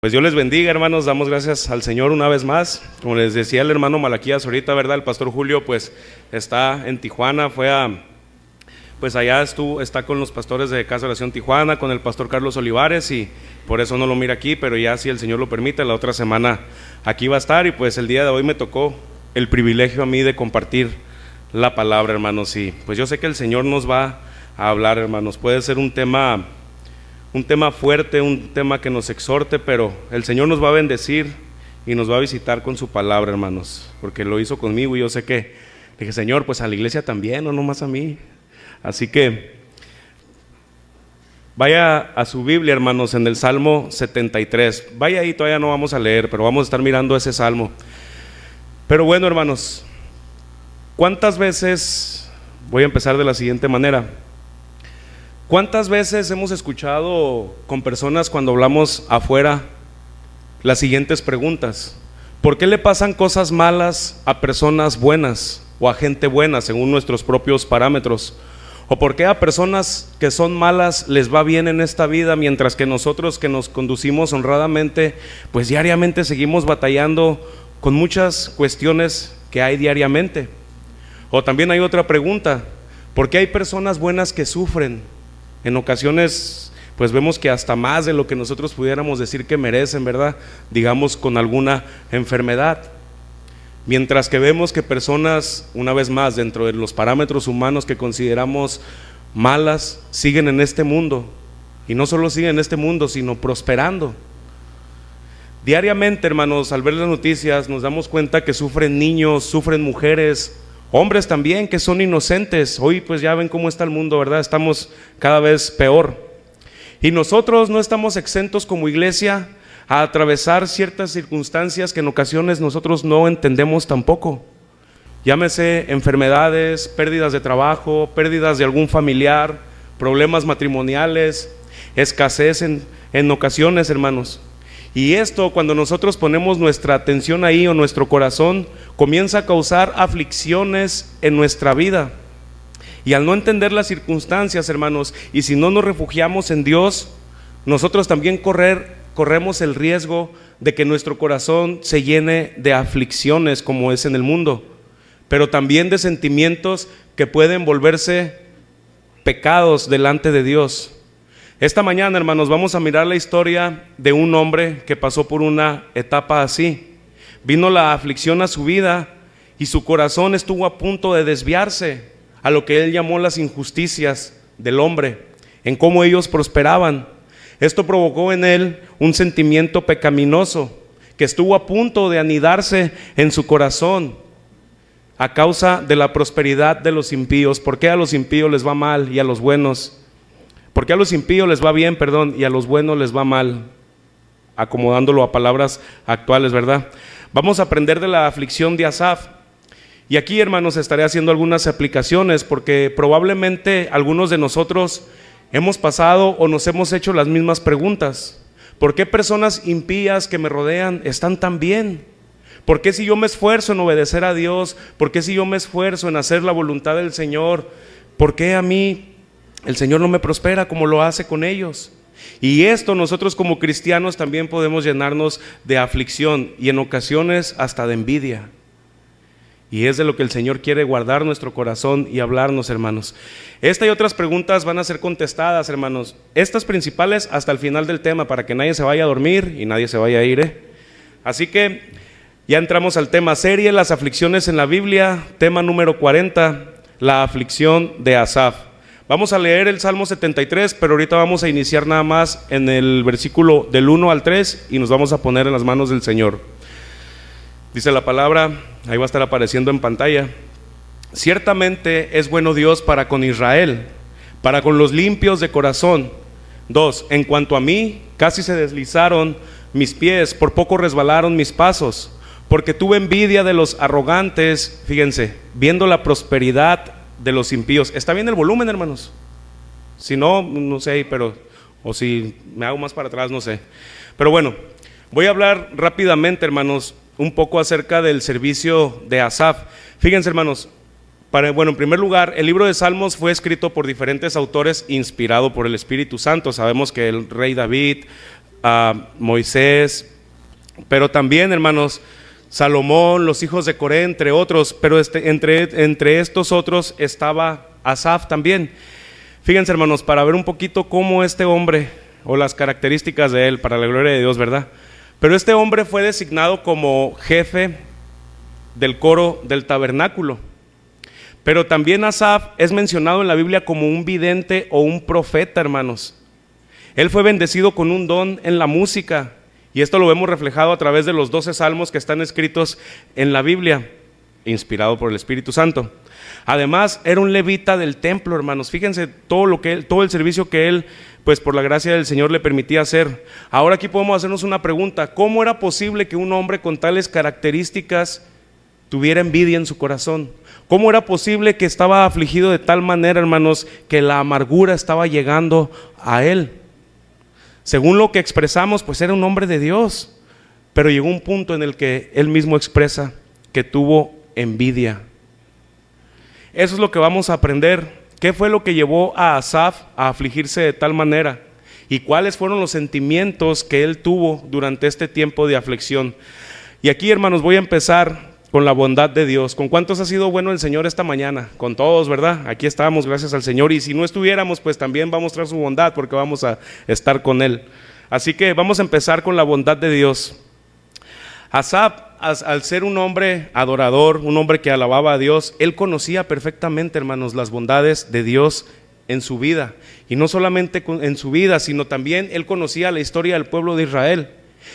Pues Dios les bendiga, hermanos, damos gracias al Señor una vez más. Como les decía el hermano Malaquías ahorita, ¿verdad? El pastor Julio pues está en Tijuana, pues allá está con los pastores de Casa de Oración Tijuana, con el pastor Carlos Olivares, y por eso no lo mira aquí, pero ya si el Señor lo permite, la otra semana aquí va a estar. Y pues el día de hoy me tocó el privilegio a mí de compartir la palabra, hermanos, y pues yo sé que el Señor nos va a hablar, hermanos. Puede ser un tema fuerte, un tema que nos exhorte, pero el Señor nos va a bendecir y nos va a visitar con su palabra, hermanos, porque lo hizo conmigo y yo sé que dije, Señor, pues a la iglesia también, no nomás a mí. Así que vaya a su Biblia, hermanos, en el Salmo 73. Vaya ahí, todavía no vamos a leer, pero vamos a estar mirando ese salmo. Pero bueno, hermanos, ¿cuántas veces? Voy a empezar de la siguiente manera. ¿Cuántas veces hemos escuchado con personas cuando hablamos afuera las siguientes preguntas? ¿Por qué le pasan cosas malas a personas buenas o a gente buena según nuestros propios parámetros? ¿O por qué a personas que son malas les va bien en esta vida, mientras que nosotros que nos conducimos honradamente, pues diariamente seguimos batallando con muchas cuestiones que hay diariamente? O también hay otra pregunta: ¿por qué hay personas buenas que sufren? En ocasiones pues vemos que hasta más de lo que nosotros pudiéramos decir que merecen, ¿verdad? Digamos con alguna enfermedad. Mientras que vemos que personas, una vez más, dentro de los parámetros humanos que consideramos malas, siguen en este mundo. Y no solo siguen en este mundo, sino prosperando. Diariamente, hermanos, al ver las noticias nos damos cuenta que sufren niños, sufren mujeres, hombres también que son inocentes. Hoy pues ya ven cómo está el mundo, ¿verdad? Estamos cada vez peor. Y nosotros no estamos exentos como iglesia a atravesar ciertas circunstancias que en ocasiones nosotros no entendemos tampoco. Llámese enfermedades, pérdidas de trabajo, pérdidas de algún familiar, problemas matrimoniales, escasez en ocasiones, hermanos. Y esto, cuando nosotros ponemos nuestra atención ahí o nuestro corazón, comienza a causar aflicciones en nuestra vida. Y al no entender las circunstancias, hermanos, y si no nos refugiamos en Dios, nosotros también corremos el riesgo de que nuestro corazón se llene de aflicciones como es en el mundo, pero también de sentimientos que pueden volverse pecados delante de Dios. Esta mañana, hermanos, vamos a mirar la historia de un hombre que pasó por una etapa así. Vino la aflicción a su vida y su corazón estuvo a punto de desviarse a lo que él llamó las injusticias del hombre, en cómo ellos prosperaban. Esto provocó en él un sentimiento pecaminoso que estuvo a punto de anidarse en su corazón a causa de la prosperidad de los impíos. ¿Por qué a los impíos les va mal y a los buenos? ¿Por qué a los impíos les va bien, y a los buenos les va mal? Acomodándolo a palabras actuales, ¿verdad? Vamos a aprender de la aflicción de Asaf. Y aquí, hermanos, estaré haciendo algunas aplicaciones, porque probablemente algunos de nosotros hemos pasado o nos hemos hecho las mismas preguntas. ¿Por qué personas impías que me rodean están tan bien? ¿Por qué si yo me esfuerzo en obedecer a Dios? ¿Por qué si yo me esfuerzo en hacer la voluntad del Señor? ¿Por qué a mí el Señor no me prospera como lo hace con ellos? Y esto nosotros como cristianos también podemos llenarnos de aflicción y en ocasiones hasta de envidia. Y es de lo que el Señor quiere guardar nuestro corazón y hablarnos, hermanos. Esta y otras preguntas van a ser contestadas, hermanos. Estas principales hasta el final del tema, para que nadie se vaya a dormir y nadie se vaya a ir, Así que ya entramos al tema serie, las aflicciones en la Biblia. Tema número 40, la aflicción de Asaf. Vamos a leer el Salmo 73, pero ahorita vamos a iniciar nada más en el versículo del 1 al 3 y nos vamos a poner en las manos del Señor. Dice la palabra, ahí va a estar apareciendo en pantalla: ciertamente es bueno Dios para con Israel, para con los limpios de corazón. 2. En cuanto a mí, casi se deslizaron mis pies, por poco resbalaron mis pasos, porque tuve envidia de los arrogantes, fíjense, viendo la prosperidad de los impíos. ¿Está bien el volumen, hermanos? Si no, no sé, pero o si me hago más para atrás, no sé. Pero bueno, voy a hablar rápidamente, hermanos, un poco acerca del servicio de Asaf. Fíjense, hermanos, en primer lugar, el libro de Salmos fue escrito por diferentes autores inspirado por el Espíritu Santo. Sabemos que el rey David, Moisés, pero también, hermanos, Salomón, los hijos de Coré, entre otros, pero entre estos otros estaba Asaf también. Fíjense, hermanos, para ver un poquito cómo este hombre, o las características de él, para la gloria de Dios, ¿verdad? Pero este hombre fue designado como jefe del coro del tabernáculo. Pero también Asaf es mencionado en la Biblia como un vidente o un profeta, hermanos. Él fue bendecido con un don en la música, y esto lo vemos reflejado a través de los 12 salmos que están escritos en la Biblia, inspirado por el Espíritu Santo. Además, era un levita del templo, hermanos. Fíjense todo el servicio que él, pues por la gracia del Señor, le permitía hacer. Ahora aquí podemos hacernos una pregunta: ¿cómo era posible que un hombre con tales características tuviera envidia en su corazón? ¿Cómo era posible que estaba afligido de tal manera, hermanos, que la amargura estaba llegando a él? Según lo que expresamos, pues era un hombre de Dios, pero llegó un punto en el que él mismo expresa que tuvo envidia. Eso es lo que vamos a aprender. ¿Qué fue lo que llevó a Asaf a afligirse de tal manera? ¿Y cuáles fueron los sentimientos que él tuvo durante este tiempo de aflicción? Y aquí, hermanos, voy a empezar con la bondad de Dios. ¿Con cuántos ha sido bueno el Señor esta mañana? Con todos, ¿verdad? Aquí estamos, gracias al Señor. Y si no estuviéramos, pues también va a mostrar su bondad, porque vamos a estar con Él. Así que vamos a empezar con la bondad de Dios. Asaf, al ser un hombre adorador, un hombre que alababa a Dios, él conocía perfectamente, hermanos, las bondades de Dios en su vida. Y no solamente en su vida, sino también él conocía la historia del pueblo de Israel.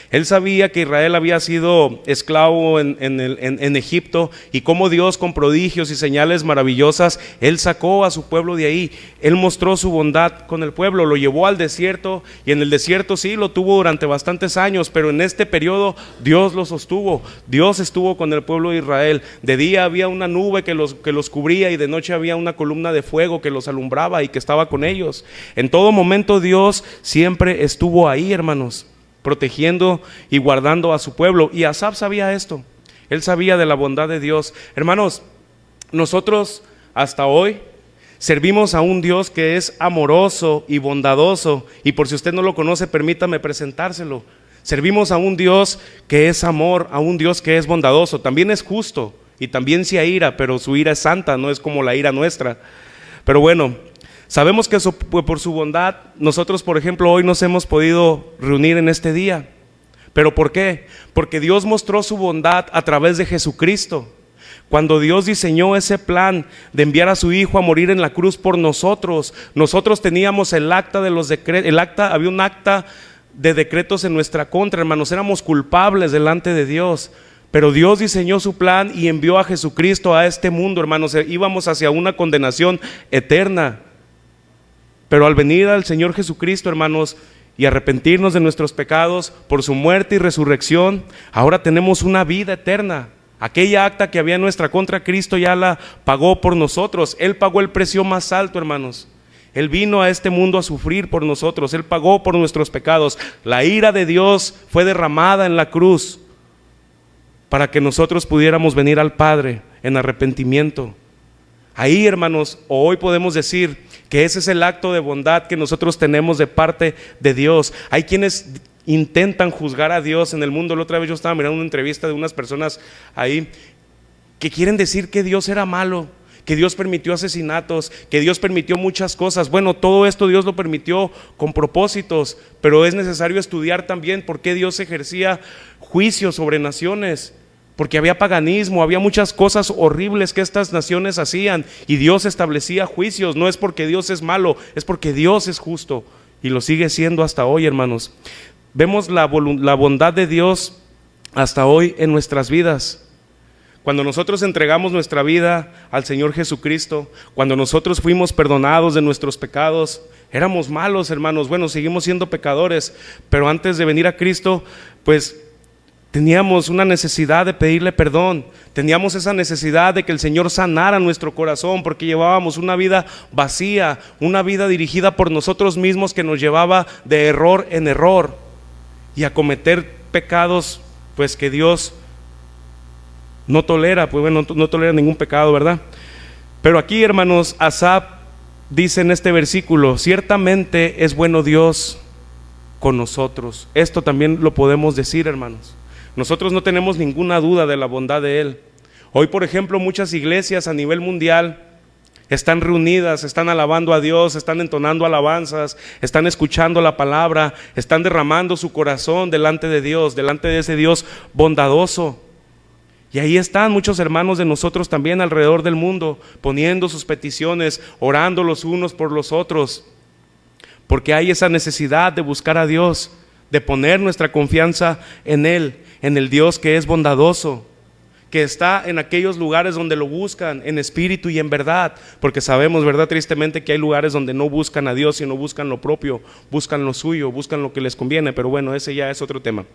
Él sabía que Israel había sido esclavo en Egipto, y cómo Dios, con prodigios y señales maravillosas, Él sacó a su pueblo de ahí. Él mostró su bondad con el pueblo, lo llevó al desierto, y en el desierto sí lo tuvo durante bastantes años, pero en este periodo Dios lo sostuvo. Dios estuvo con el pueblo de Israel. De día había una nube que los cubría, y de noche había una columna de fuego que los alumbraba y que estaba con ellos. En todo momento Dios siempre estuvo ahí, hermanos, protegiendo y guardando a su pueblo. Y Asaf sabía esto. Él sabía de la bondad de Dios. Hermanos, nosotros hasta hoy servimos a un Dios que es amoroso y bondadoso, y por si usted no lo conoce, permítame presentárselo. Servimos a un Dios que es amor, a un Dios que es bondadoso. También es justo y también se aira, pero su ira es santa, no es como la ira nuestra. Pero bueno, sabemos que por su bondad nosotros, por ejemplo, hoy nos hemos podido reunir en este día. ¿Pero por qué? Porque Dios mostró su bondad a través de Jesucristo. Cuando Dios diseñó ese plan de enviar a su Hijo a morir en la cruz por nosotros, nosotros teníamos el acta de los decretos, había un acta de decretos en nuestra contra, hermanos, éramos culpables delante de Dios. Pero Dios diseñó su plan y envió a Jesucristo a este mundo, hermanos. Íbamos hacia una condenación eterna. Pero al venir al Señor Jesucristo, hermanos, y arrepentirnos de nuestros pecados por su muerte y resurrección, ahora tenemos una vida eterna. Aquella acta que había en nuestra contra, Cristo ya la pagó por nosotros. Él pagó el precio más alto, hermanos. Él vino a este mundo a sufrir por nosotros. Él pagó por nuestros pecados. La ira de Dios fue derramada en la cruz para que nosotros pudiéramos venir al Padre en arrepentimiento. Ahí, hermanos, hoy podemos decir que ese es el acto de bondad que nosotros tenemos de parte de Dios. Hay quienes intentan juzgar a Dios en el mundo. La otra vez yo estaba mirando una entrevista de unas personas ahí que quieren decir que Dios era malo, que Dios permitió asesinatos, que Dios permitió muchas cosas. Bueno, todo esto Dios lo permitió con propósitos, pero es necesario estudiar también por qué Dios ejercía juicio sobre naciones. Porque había paganismo, había muchas cosas horribles que estas naciones hacían, y Dios establecía juicios. No es porque Dios es malo, es porque Dios es justo, y lo sigue siendo hasta hoy, hermanos. Vemos la bondad de Dios hasta hoy en nuestras vidas. Cuando nosotros entregamos nuestra vida al Señor Jesucristo, cuando nosotros fuimos perdonados de nuestros pecados, éramos malos, hermanos. Bueno, seguimos siendo pecadores, pero antes de venir a Cristo, pues teníamos una necesidad de pedirle perdón. Teníamos esa necesidad de que el Señor sanara nuestro corazón, porque llevábamos una vida vacía, una vida dirigida por nosotros mismos, que nos llevaba de error en error y a cometer pecados pues que Dios no tolera. Pues bueno, no tolera ningún pecado, ¿verdad? Pero aquí, hermanos, Asaf dice en este versículo: ciertamente es bueno Dios con nosotros. Esto también lo podemos decir, hermanos. Nosotros no tenemos ninguna duda de la bondad de Él. Hoy, por ejemplo, muchas iglesias a nivel mundial están reunidas, están alabando a Dios, están entonando alabanzas, están escuchando la palabra, están derramando su corazón delante de Dios, delante de ese Dios bondadoso. Y ahí están muchos hermanos de nosotros también alrededor del mundo, poniendo sus peticiones, orando los unos por los otros, porque hay esa necesidad de buscar a Dios, de poner nuestra confianza en Él, en el Dios que es bondadoso, que está en aquellos lugares donde lo buscan en espíritu y en verdad, porque sabemos, verdad, tristemente, que hay lugares donde no buscan a Dios, sino buscan lo propio, buscan lo suyo, buscan lo que les conviene, pero bueno, ese ya es otro tema.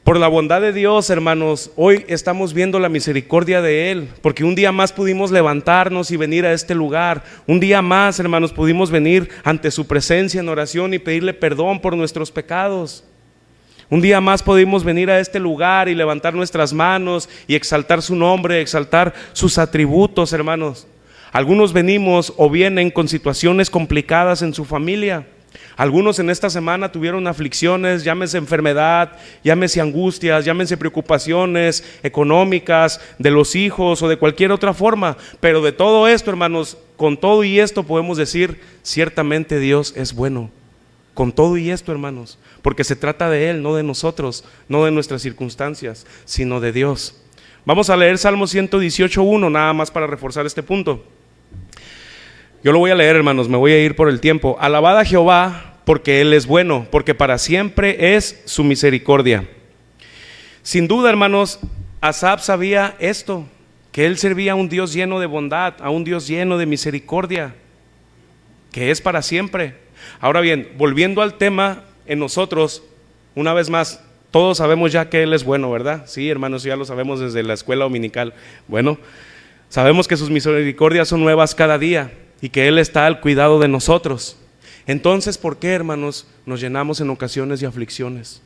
Por la bondad de Dios, hermanos, hoy estamos viendo la misericordia de Él, porque un día más pudimos levantarnos y venir a este lugar. Un día más, hermanos, pudimos venir ante su presencia en oración y pedirle perdón por nuestros pecados. Un día más pudimos venir a este lugar y levantar nuestras manos y exaltar su nombre, exaltar sus atributos, hermanos. Algunos venimos o vienen con situaciones complicadas en su familia. Algunos en esta semana tuvieron aflicciones, llámese enfermedad, llámese angustias, llámese preocupaciones económicas de los hijos o de cualquier otra forma. Pero de todo esto, hermanos, con todo y esto podemos decir, ciertamente Dios es bueno. Con todo y esto, hermanos, porque se trata de Él, no de nosotros, no de nuestras circunstancias, sino de Dios. Vamos a leer Salmo 118:1, nada más para reforzar este punto. Yo lo voy a leer, hermanos, me voy a ir por el tiempo. Alabad a Jehová, porque Él es bueno, porque para siempre es su misericordia. Sin duda, hermanos, Asaf sabía esto, que él servía a un Dios lleno de bondad, a un Dios lleno de misericordia, que es para siempre. Ahora bien, volviendo al tema en nosotros, una vez más, todos sabemos ya que Él es bueno, ¿verdad? Sí, hermanos, ya lo sabemos desde la escuela dominical. Bueno, sabemos que sus misericordias son nuevas cada día y que Él está al cuidado de nosotros. Entonces, ¿por qué, hermanos, nos llenamos en ocasiones de aflicciones?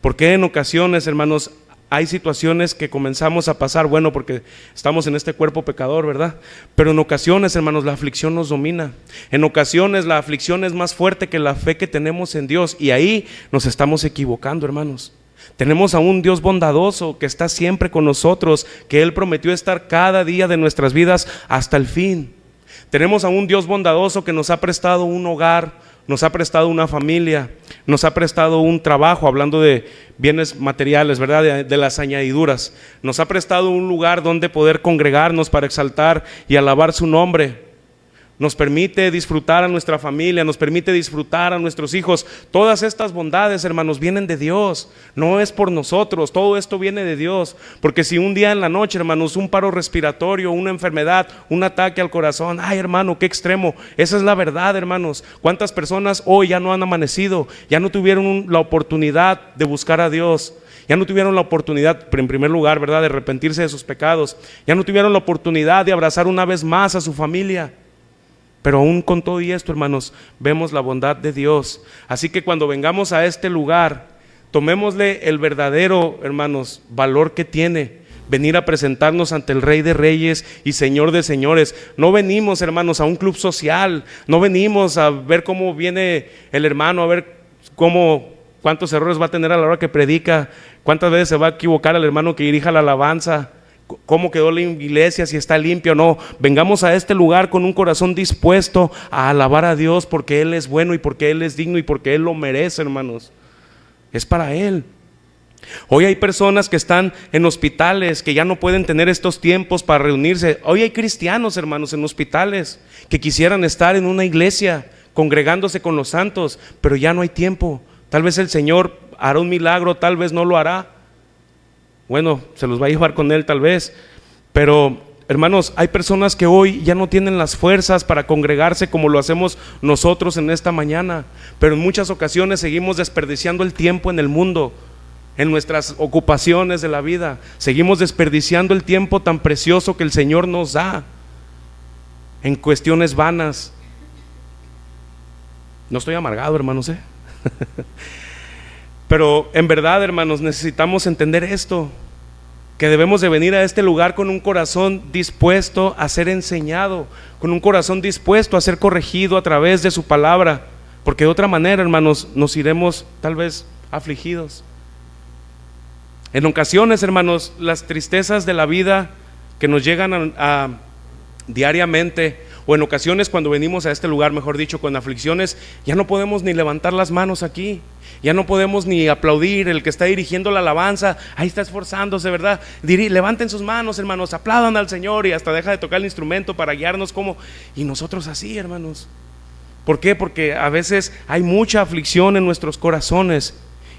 ¿Por qué en ocasiones, hermanos, hay situaciones que comenzamos a pasar? Bueno, porque estamos en este cuerpo pecador, ¿verdad? Pero en ocasiones, hermanos, la aflicción nos domina. En ocasiones la aflicción es más fuerte que la fe que tenemos en Dios, y ahí nos estamos equivocando, hermanos. Tenemos a un Dios bondadoso que está siempre con nosotros, que Él prometió estar cada día de nuestras vidas hasta el fin. Tenemos a un Dios bondadoso que nos ha prestado un hogar, nos ha prestado una familia, nos ha prestado un trabajo, hablando de bienes materiales, ¿verdad? De las añadiduras. Nos ha prestado un lugar donde poder congregarnos para exaltar y alabar su nombre. Nos permite disfrutar a nuestra familia, nos permite disfrutar a nuestros hijos. Todas estas bondades, hermanos, vienen de Dios, no es por nosotros, todo esto viene de Dios. Porque si un día en la noche, hermanos, un paro respiratorio, una enfermedad, un ataque al corazón, ay, hermano, qué extremo, esa es la verdad, hermanos. ¿Cuántas personas hoy ya no han amanecido, ya no tuvieron la oportunidad de buscar a Dios? Ya no tuvieron la oportunidad, en primer lugar, ¿verdad?, de arrepentirse de sus pecados. Ya no tuvieron la oportunidad de abrazar una vez más a su familia. Pero aún con todo y esto, hermanos, vemos la bondad de Dios. Así que cuando vengamos a este lugar, tomémosle el verdadero, hermanos, valor que tiene venir a presentarnos ante el Rey de Reyes y Señor de Señores. No venimos, hermanos, a un club social, no venimos a ver cómo viene el hermano, a ver cuántos errores va a tener a la hora que predica, cuántas veces se va a equivocar el hermano que dirija la alabanza, cómo quedó la iglesia, si está limpia o no. Vengamos a este lugar con un corazón dispuesto a alabar a Dios, porque Él es bueno y porque Él es digno y porque Él lo merece, hermanos. Es para Él. Hoy hay personas que están en hospitales, que ya no pueden tener estos tiempos para reunirse. Hoy hay cristianos, hermanos, en hospitales que quisieran estar en una iglesia congregándose con los santos, pero ya no hay tiempo. Tal vez el Señor hará un milagro, tal vez no lo hará. Bueno, se los va a llevar con Él tal vez. Pero, hermanos, hay personas que hoy ya no tienen las fuerzas para congregarse como lo hacemos nosotros en esta mañana. Pero en muchas ocasiones seguimos desperdiciando el tiempo en el mundo, en nuestras ocupaciones de la vida. Seguimos desperdiciando el tiempo tan precioso que el Señor nos da en cuestiones vanas. No estoy amargado, hermanos, Pero en verdad, hermanos, necesitamos entender esto, que debemos de venir a este lugar con un corazón dispuesto a ser enseñado, con un corazón dispuesto a ser corregido a través de su palabra, porque de otra manera, hermanos, nos iremos tal vez afligidos. En ocasiones, hermanos, las tristezas de la vida que nos llegan diariamente, o en ocasiones cuando venimos a este lugar, mejor dicho, con aflicciones, ya no podemos ni levantar las manos aquí, ya no podemos ni aplaudir. El que está dirigiendo la alabanza, ahí está esforzándose, ¿verdad? Levanten sus manos, hermanos, aplaudan al Señor, y hasta deja de tocar el instrumento para guiarnos y nosotros así, hermanos. ¿Por qué? Porque a veces hay mucha aflicción en nuestros corazones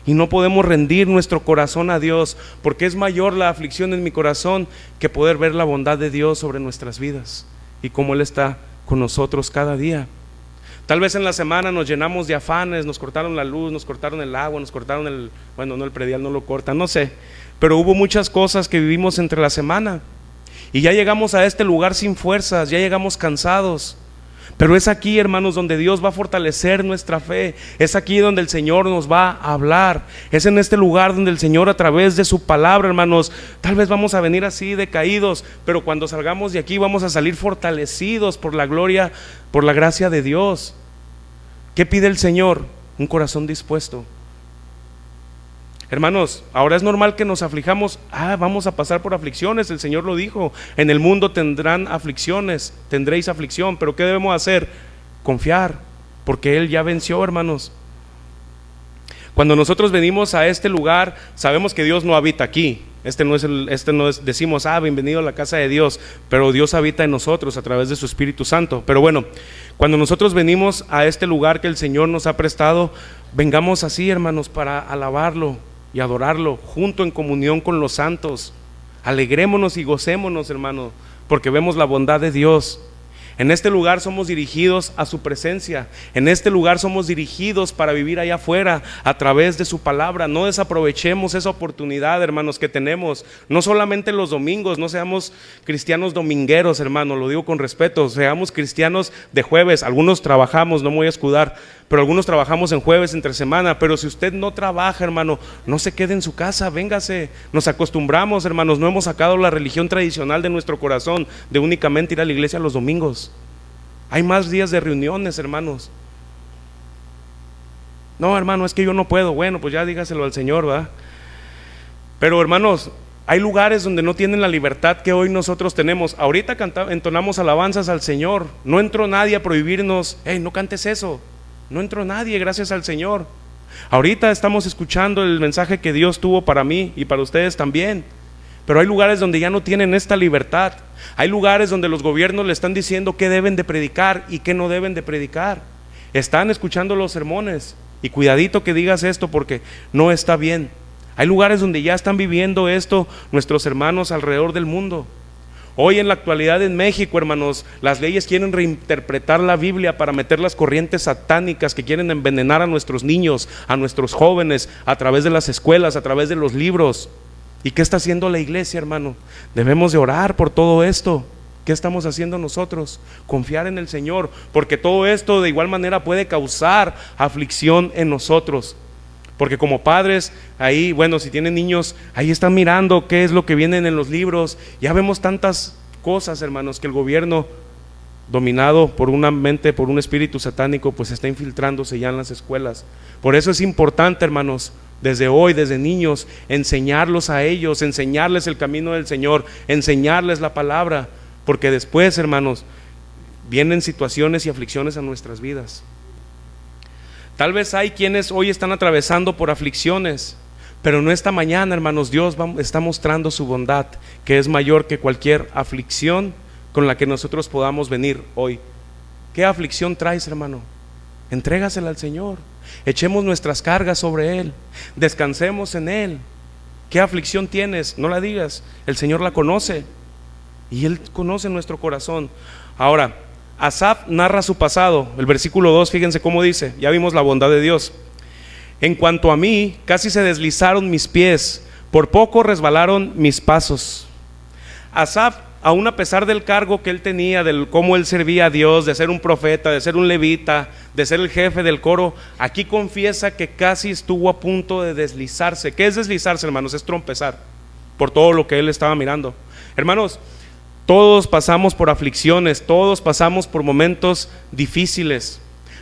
y no podemos rendir nuestro corazón a Dios, porque es mayor la aflicción en mi corazón que poder ver la bondad de Dios sobre nuestras vidas y cómo Él está con nosotros cada día. Tal vez en la semana nos llenamos de afanes, nos cortaron la luz, nos cortaron el agua, nos cortaron el predial no lo cortan, no sé, pero hubo muchas cosas que vivimos entre la semana y ya llegamos a este lugar sin fuerzas, ya llegamos cansados. Pero es aquí, hermanos, donde Dios va a fortalecer nuestra fe. Es aquí donde el Señor nos va a hablar. Es en este lugar donde el Señor, a través de su palabra, hermanos, tal vez vamos a venir así decaídos, pero cuando salgamos de aquí vamos a salir fortalecidos por la gloria, por la gracia de Dios. ¿Qué pide el Señor? Un corazón dispuesto. Hermanos, ahora es normal que nos aflijamos. Vamos a pasar por aflicciones, el Señor lo dijo. En el mundo tendrán aflicciones, tendréis aflicción, pero ¿qué debemos hacer? Confiar, porque Él ya venció, hermanos. Cuando nosotros venimos a este lugar, sabemos que Dios no habita aquí. Decimos, bienvenido a la casa de Dios, pero Dios habita en nosotros a través de su Espíritu Santo. Pero bueno, cuando nosotros venimos a este lugar que el Señor nos ha prestado, vengamos así, hermanos, para alabarlo y adorarlo, junto en comunión con los santos. Alegrémonos y gocémonos, hermano, porque vemos la bondad de Dios. En este lugar somos dirigidos a su presencia. En este lugar somos dirigidos para vivir allá afuera a través de su palabra. No desaprovechemos esa oportunidad, hermanos, que tenemos. No solamente los domingos, no seamos cristianos domingueros, hermano, lo digo con respeto. Seamos cristianos de jueves. Algunos trabajamos, no me voy a escudar, pero algunos trabajamos en jueves, entre semana. Pero si usted no trabaja, hermano, no se quede en su casa, véngase. Nos acostumbramos, hermanos, no hemos sacado la religión tradicional de nuestro corazón de únicamente ir a la iglesia los domingos. Hay más días de reuniones, hermanos. No, hermano, es que yo no puedo. Bueno, pues ya dígaselo al Señor, ¿verdad? Pero, hermanos, hay lugares donde no tienen la libertad que hoy nosotros tenemos. Ahorita entonamos alabanzas al Señor. No entró nadie a prohibirnos, no cantes eso. No entró nadie, gracias al Señor. Ahorita estamos escuchando el mensaje que Dios tuvo para mí y para ustedes también. Pero hay lugares donde ya no tienen esta libertad. Hay lugares donde los gobiernos le están diciendo qué deben de predicar y qué no deben de predicar. Están escuchando los sermones. Y cuidadito que digas esto, porque no está bien. Hay lugares donde ya están viviendo esto nuestros hermanos alrededor del mundo. Hoy en la actualidad en México, hermanos, las leyes quieren reinterpretar la Biblia para meter las corrientes satánicas que quieren envenenar a nuestros niños, a nuestros jóvenes, a través de las escuelas, a través de los libros. ¿Y qué está haciendo la iglesia, hermano? Debemos de orar por todo esto. ¿Qué estamos haciendo nosotros? Confiar en el Señor, porque todo esto de igual manera puede causar aflicción en nosotros. Porque como padres, ahí, si tienen niños, ahí están mirando qué es lo que viene en los libros. Ya vemos tantas cosas, hermanos, que el gobierno, dominado por una mente, por un espíritu satánico, pues está infiltrándose ya en las escuelas. Por eso es importante, hermanos, desde hoy, desde niños, enseñarlos a ellos, enseñarles el camino del Señor, enseñarles la palabra, porque después, hermanos, vienen situaciones y aflicciones a nuestras vidas. Tal vez hay quienes hoy están atravesando por aflicciones, pero no esta mañana, hermanos, Dios está mostrando su bondad, que es mayor que cualquier aflicción con la que nosotros podamos venir hoy. ¿Qué aflicción traes, hermano? Entrégasela al Señor. Echemos nuestras cargas sobre Él, descansemos en Él. ¿Qué aflicción tienes? No la digas, el Señor la conoce y Él conoce nuestro corazón. Ahora, Asaf narra su pasado. El versículo 2, fíjense cómo dice. Ya vimos la bondad de Dios. En cuanto a mí, casi se deslizaron mis pies, por poco resbalaron mis pasos. Asaf, aún a pesar del cargo que él tenía, del cómo él servía a Dios, de ser un profeta, de ser un levita, de ser el jefe del coro, aquí confiesa que casi estuvo a punto de deslizarse. ¿Qué es deslizarse, hermanos? Es trompezar por todo lo que él estaba mirando. Hermanos, todos pasamos por aflicciones, todos pasamos por momentos difíciles.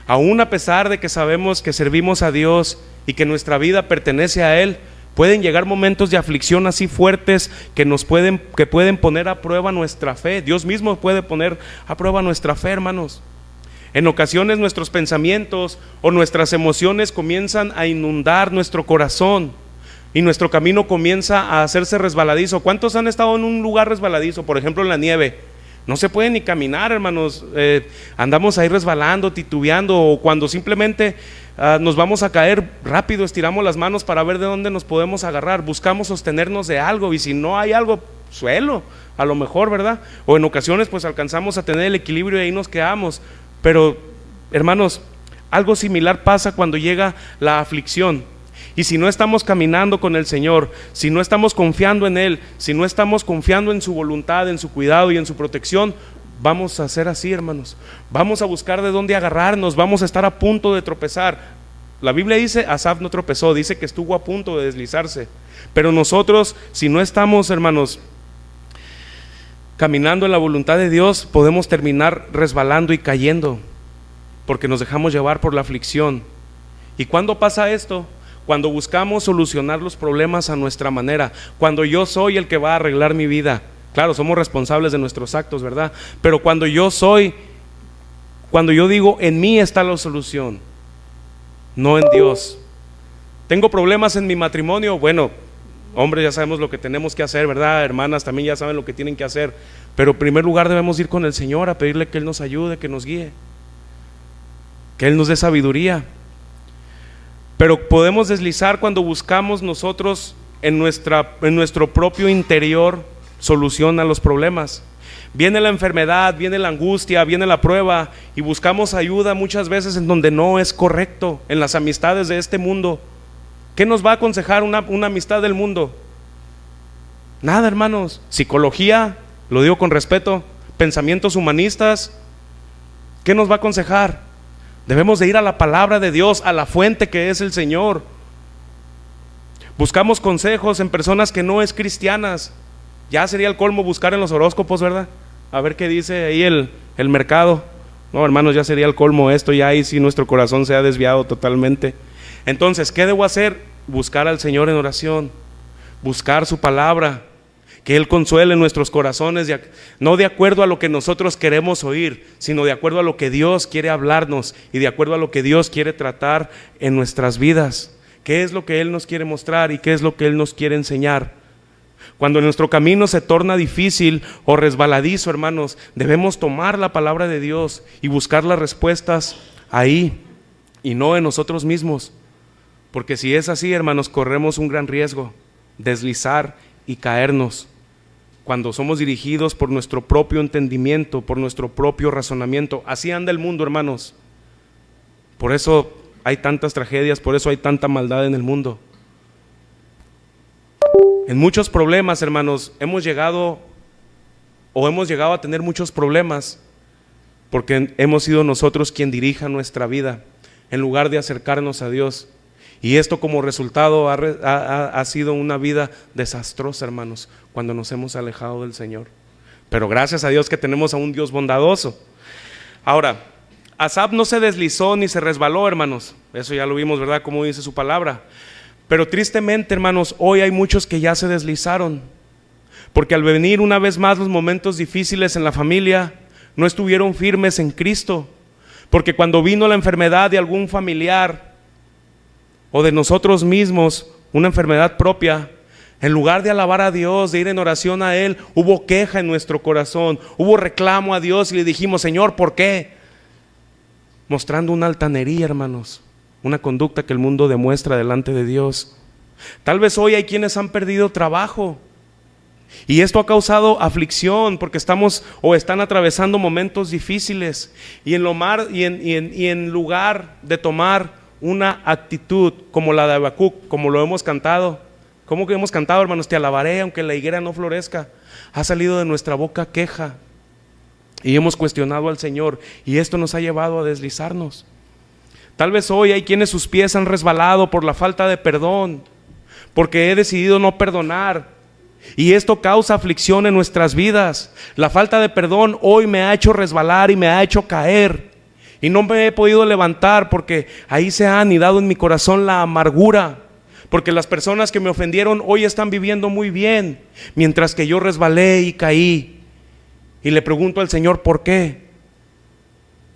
Aún a pesar de que sabemos que servimos a Dios y que nuestra vida pertenece a Él, pueden llegar momentos de aflicción así fuertes que pueden poner a prueba nuestra fe. Dios mismo puede poner a prueba nuestra fe, hermanos. En ocasiones nuestros pensamientos o nuestras emociones comienzan a inundar nuestro corazón y nuestro camino comienza a hacerse resbaladizo. ¿Cuántos han estado en un lugar resbaladizo? Por ejemplo, en la nieve. No se puede ni caminar, hermanos. Andamos ahí resbalando, titubeando, o cuando simplemente nos vamos a caer rápido, estiramos las manos para ver de dónde nos podemos agarrar. Buscamos sostenernos de algo, y si no hay algo, suelo, a lo mejor, ¿verdad? O en ocasiones pues alcanzamos a tener el equilibrio y ahí nos quedamos. Pero, hermanos, algo similar pasa cuando llega la aflicción. Y si no estamos caminando con el Señor, si no estamos confiando en Él, si no estamos confiando en su voluntad, en su cuidado y en su protección, vamos a ser así, hermanos. Vamos a buscar de dónde agarrarnos, vamos a estar a punto de tropezar. La Biblia dice, Asaf no tropezó, dice que estuvo a punto de deslizarse. Pero nosotros, si no estamos, hermanos, caminando en la voluntad de Dios, podemos terminar resbalando y cayendo, porque nos dejamos llevar por la aflicción. ¿Y cuándo pasa esto? Cuando buscamos solucionar los problemas a nuestra manera, cuando yo soy el que va a arreglar mi vida. Claro, somos responsables de nuestros actos, ¿verdad? Pero cuando yo digo, en mí está la solución, no en Dios. Tengo problemas en mi matrimonio, bueno, hombres ya sabemos lo que tenemos que hacer, ¿verdad? Hermanas también ya saben lo que tienen que hacer, pero en primer lugar debemos ir con el Señor a pedirle que Él nos ayude, que nos guíe, que Él nos dé sabiduría. Pero podemos deslizar cuando buscamos nosotros en nuestro propio interior solución a los problemas. Viene la enfermedad, viene la angustia, viene la prueba y buscamos ayuda muchas veces en donde no es correcto, en las amistades de este mundo. ¿Qué nos va a aconsejar una amistad del mundo? Nada, hermanos. Psicología, lo digo con respeto, pensamientos humanistas, ¿qué nos va a aconsejar? Debemos de ir a la palabra de Dios, a la fuente que es el Señor. Buscamos consejos en personas que no es cristianas. Ya sería el colmo buscar en los horóscopos, ¿verdad? A ver qué dice ahí el mercado. No, hermanos, ya sería el colmo esto, ya ahí sí nuestro corazón se ha desviado totalmente. Entonces, ¿qué debo hacer? Buscar al Señor en oración, buscar su palabra, que Él consuele nuestros corazones, no de acuerdo a lo que nosotros queremos oír, sino de acuerdo a lo que Dios quiere hablarnos y de acuerdo a lo que Dios quiere tratar en nuestras vidas. ¿Qué es lo que Él nos quiere mostrar y qué es lo que Él nos quiere enseñar? Cuando nuestro camino se torna difícil o resbaladizo, hermanos, debemos tomar la palabra de Dios y buscar las respuestas ahí y no en nosotros mismos. Porque si es así, hermanos, corremos un gran riesgo, deslizar y caernos. Cuando somos dirigidos por nuestro propio entendimiento, por nuestro propio razonamiento. Así anda el mundo, hermanos. Por eso hay tantas tragedias, por eso hay tanta maldad en el mundo. En muchos problemas, hermanos, hemos llegado a tener muchos problemas porque hemos sido nosotros quien dirija nuestra vida en lugar de acercarnos a Dios. Y esto como resultado ha sido una vida desastrosa, hermanos, cuando nos hemos alejado del Señor. Pero gracias a Dios que tenemos a un Dios bondadoso. Ahora, Asaf no se deslizó ni se resbaló, hermanos. Eso ya lo vimos, ¿verdad? Como dice su palabra. Pero tristemente, hermanos, hoy hay muchos que ya se deslizaron. Porque al venir una vez más los momentos difíciles en la familia, no estuvieron firmes en Cristo. Porque cuando vino la enfermedad de algún familiar o de nosotros mismos, una enfermedad propia, en lugar de alabar a Dios, de ir en oración a Él, hubo queja en nuestro corazón, hubo reclamo a Dios y le dijimos, Señor, ¿por qué? Mostrando una altanería, hermanos, una conducta que el mundo demuestra delante de Dios. Tal vez hoy hay quienes han perdido trabajo y esto ha causado aflicción porque están atravesando momentos difíciles y en lugar de tomar una actitud como la de Habacuc, como lo hemos cantado. ¿Cómo que hemos cantado, hermanos? Te alabaré aunque la higuera no florezca. Ha salido de nuestra boca queja y hemos cuestionado al Señor y esto nos ha llevado a deslizarnos. Tal vez hoy hay quienes sus pies han resbalado por la falta de perdón, porque he decidido no perdonar y esto causa aflicción en nuestras vidas. La falta de perdón hoy me ha hecho resbalar y me ha hecho caer. y no me he podido levantar porque ahí se ha anidado en mi corazón la amargura, porque las personas que me ofendieron hoy están viviendo muy bien, mientras que yo resbalé y caí. Y le pregunto al Señor, ¿por qué?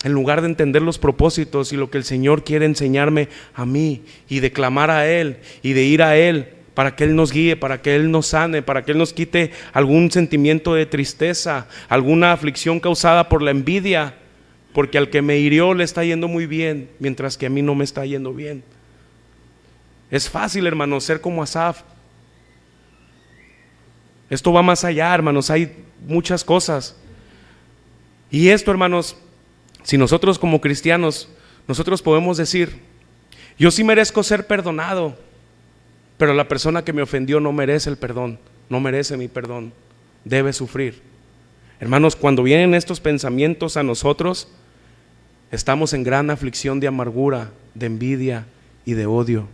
En lugar de entender los propósitos y lo que el Señor quiere enseñarme a mí, y de clamar a Él y de ir a Él para que Él nos guíe, para que Él nos sane, para que Él nos quite algún sentimiento de tristeza, alguna aflicción causada por la envidia, porque al que me hirió le está yendo muy bien, mientras que a mí no me está yendo bien. Es fácil, hermanos, ser como Asaf. Esto va más allá, hermanos, hay muchas cosas. Y esto, hermanos, si nosotros como cristianos, nosotros podemos decir, yo sí merezco ser perdonado, pero la persona que me ofendió no merece el perdón, no merece mi perdón, debe sufrir. Hermanos, cuando vienen estos pensamientos a nosotros, estamos en gran aflicción de amargura, de envidia y de odio.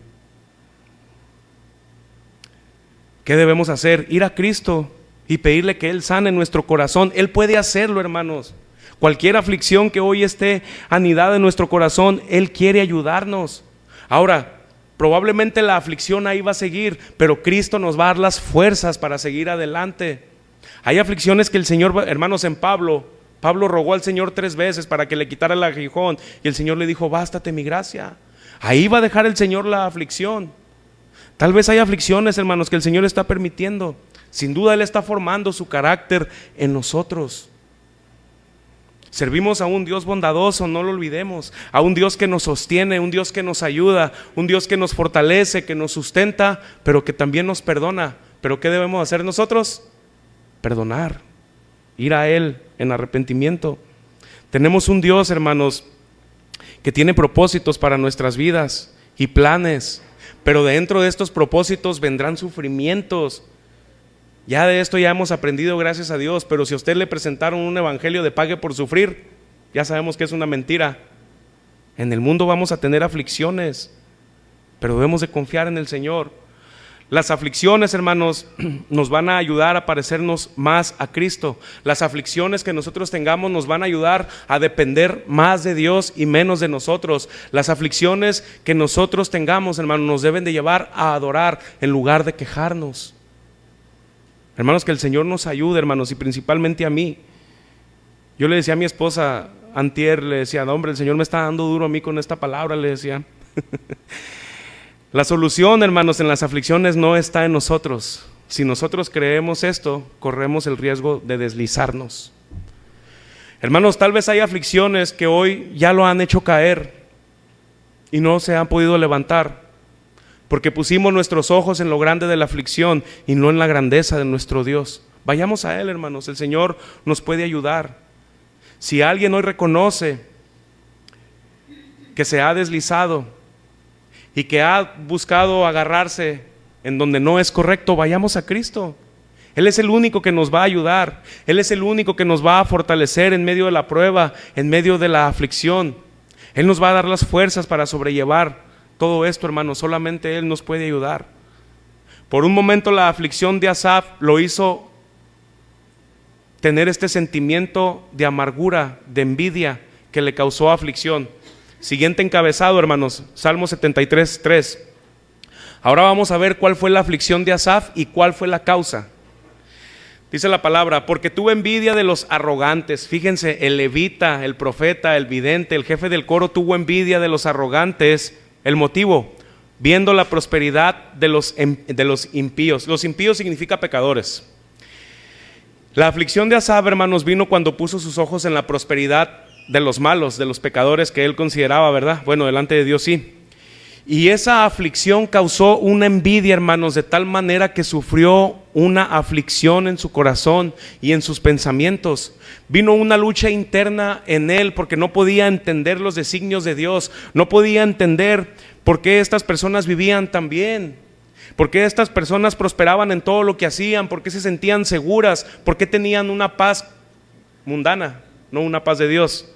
¿Qué debemos hacer? Ir a Cristo y pedirle que Él sane nuestro corazón. Él puede hacerlo, hermanos. Cualquier aflicción que hoy esté anidada en nuestro corazón, Él quiere ayudarnos. Ahora, probablemente la aflicción ahí va a seguir, pero Cristo nos va a dar las fuerzas para seguir adelante. Hay aflicciones que el Señor, hermanos, en Pablo rogó al Señor 3 veces para que le quitara el aguijón, y el Señor le dijo, bástate mi gracia. Ahí va a dejar el Señor la aflicción. Tal vez hay aflicciones, hermanos, que el Señor está permitiendo. Sin duda Él está formando su carácter en nosotros. Servimos a un Dios bondadoso, no lo olvidemos, a un Dios que nos sostiene, un Dios que nos ayuda, un Dios que nos fortalece, que nos sustenta, pero que también nos perdona. ¿Pero qué debemos hacer nosotros? Perdonar, ir a Él en arrepentimiento. Tenemos un Dios, hermanos, que tiene propósitos para nuestras vidas y planes, pero dentro de estos propósitos vendrán sufrimientos. Ya de esto ya hemos aprendido, gracias a Dios, pero si a usted le presentaron un evangelio de pague por sufrir, ya sabemos que es una mentira. En el mundo vamos a tener aflicciones, pero debemos de confiar en el Señor. Las aflicciones, hermanos, nos van a ayudar a parecernos más a Cristo. Las aflicciones que nosotros tengamos nos van a ayudar a depender más de Dios y menos de nosotros. Las aflicciones que nosotros tengamos, hermanos, nos deben de llevar a adorar en lugar de quejarnos. Hermanos, que el Señor nos ayude, hermanos, y principalmente a mí. Yo le decía a mi esposa antier, le decía, no, hombre, el Señor me está dando duro a mí con esta palabra, le decía. La solución, hermanos, en las aflicciones no está en nosotros. Si nosotros creemos esto, corremos el riesgo de deslizarnos. Hermanos, tal vez hay aflicciones que hoy ya lo han hecho caer y no se han podido levantar, porque pusimos nuestros ojos en lo grande de la aflicción y no en la grandeza de nuestro Dios. Vayamos a Él, hermanos, el Señor nos puede ayudar. Si alguien hoy reconoce que se ha deslizado y que ha buscado agarrarse en donde no es correcto, vayamos a Cristo. Él es el único que nos va a ayudar. Él es el único que nos va a fortalecer en medio de la prueba, en medio de la aflicción. Él nos va a dar las fuerzas para sobrellevar todo esto, hermanos. Solamente Él nos puede ayudar. Por un momento la aflicción de Asaf lo hizo tener este sentimiento de amargura, de envidia que le causó aflicción. Siguiente encabezado, hermanos, Salmo 73, 3. Ahora vamos a ver cuál fue la aflicción de Asaf y cuál fue la causa. Dice la palabra, porque tuve envidia de los arrogantes. Fíjense, el levita, el profeta, el vidente, el jefe del coro tuvo envidia de los arrogantes. El motivo, viendo la prosperidad de los impíos. Los impíos significa pecadores. La aflicción de Asaf, hermanos, vino cuando puso sus ojos en la prosperidad de los malos, de los pecadores que él consideraba, ¿verdad? Bueno, delante de Dios sí. Y esa aflicción causó una envidia, hermanos, de tal manera que sufrió una aflicción en su corazón y en sus pensamientos. Vino una lucha interna en él porque no podía entender los designios de Dios, no podía entender por qué estas personas vivían tan bien, por qué estas personas prosperaban en todo lo que hacían, por qué se sentían seguras, por qué tenían una paz mundana, no una paz de Dios.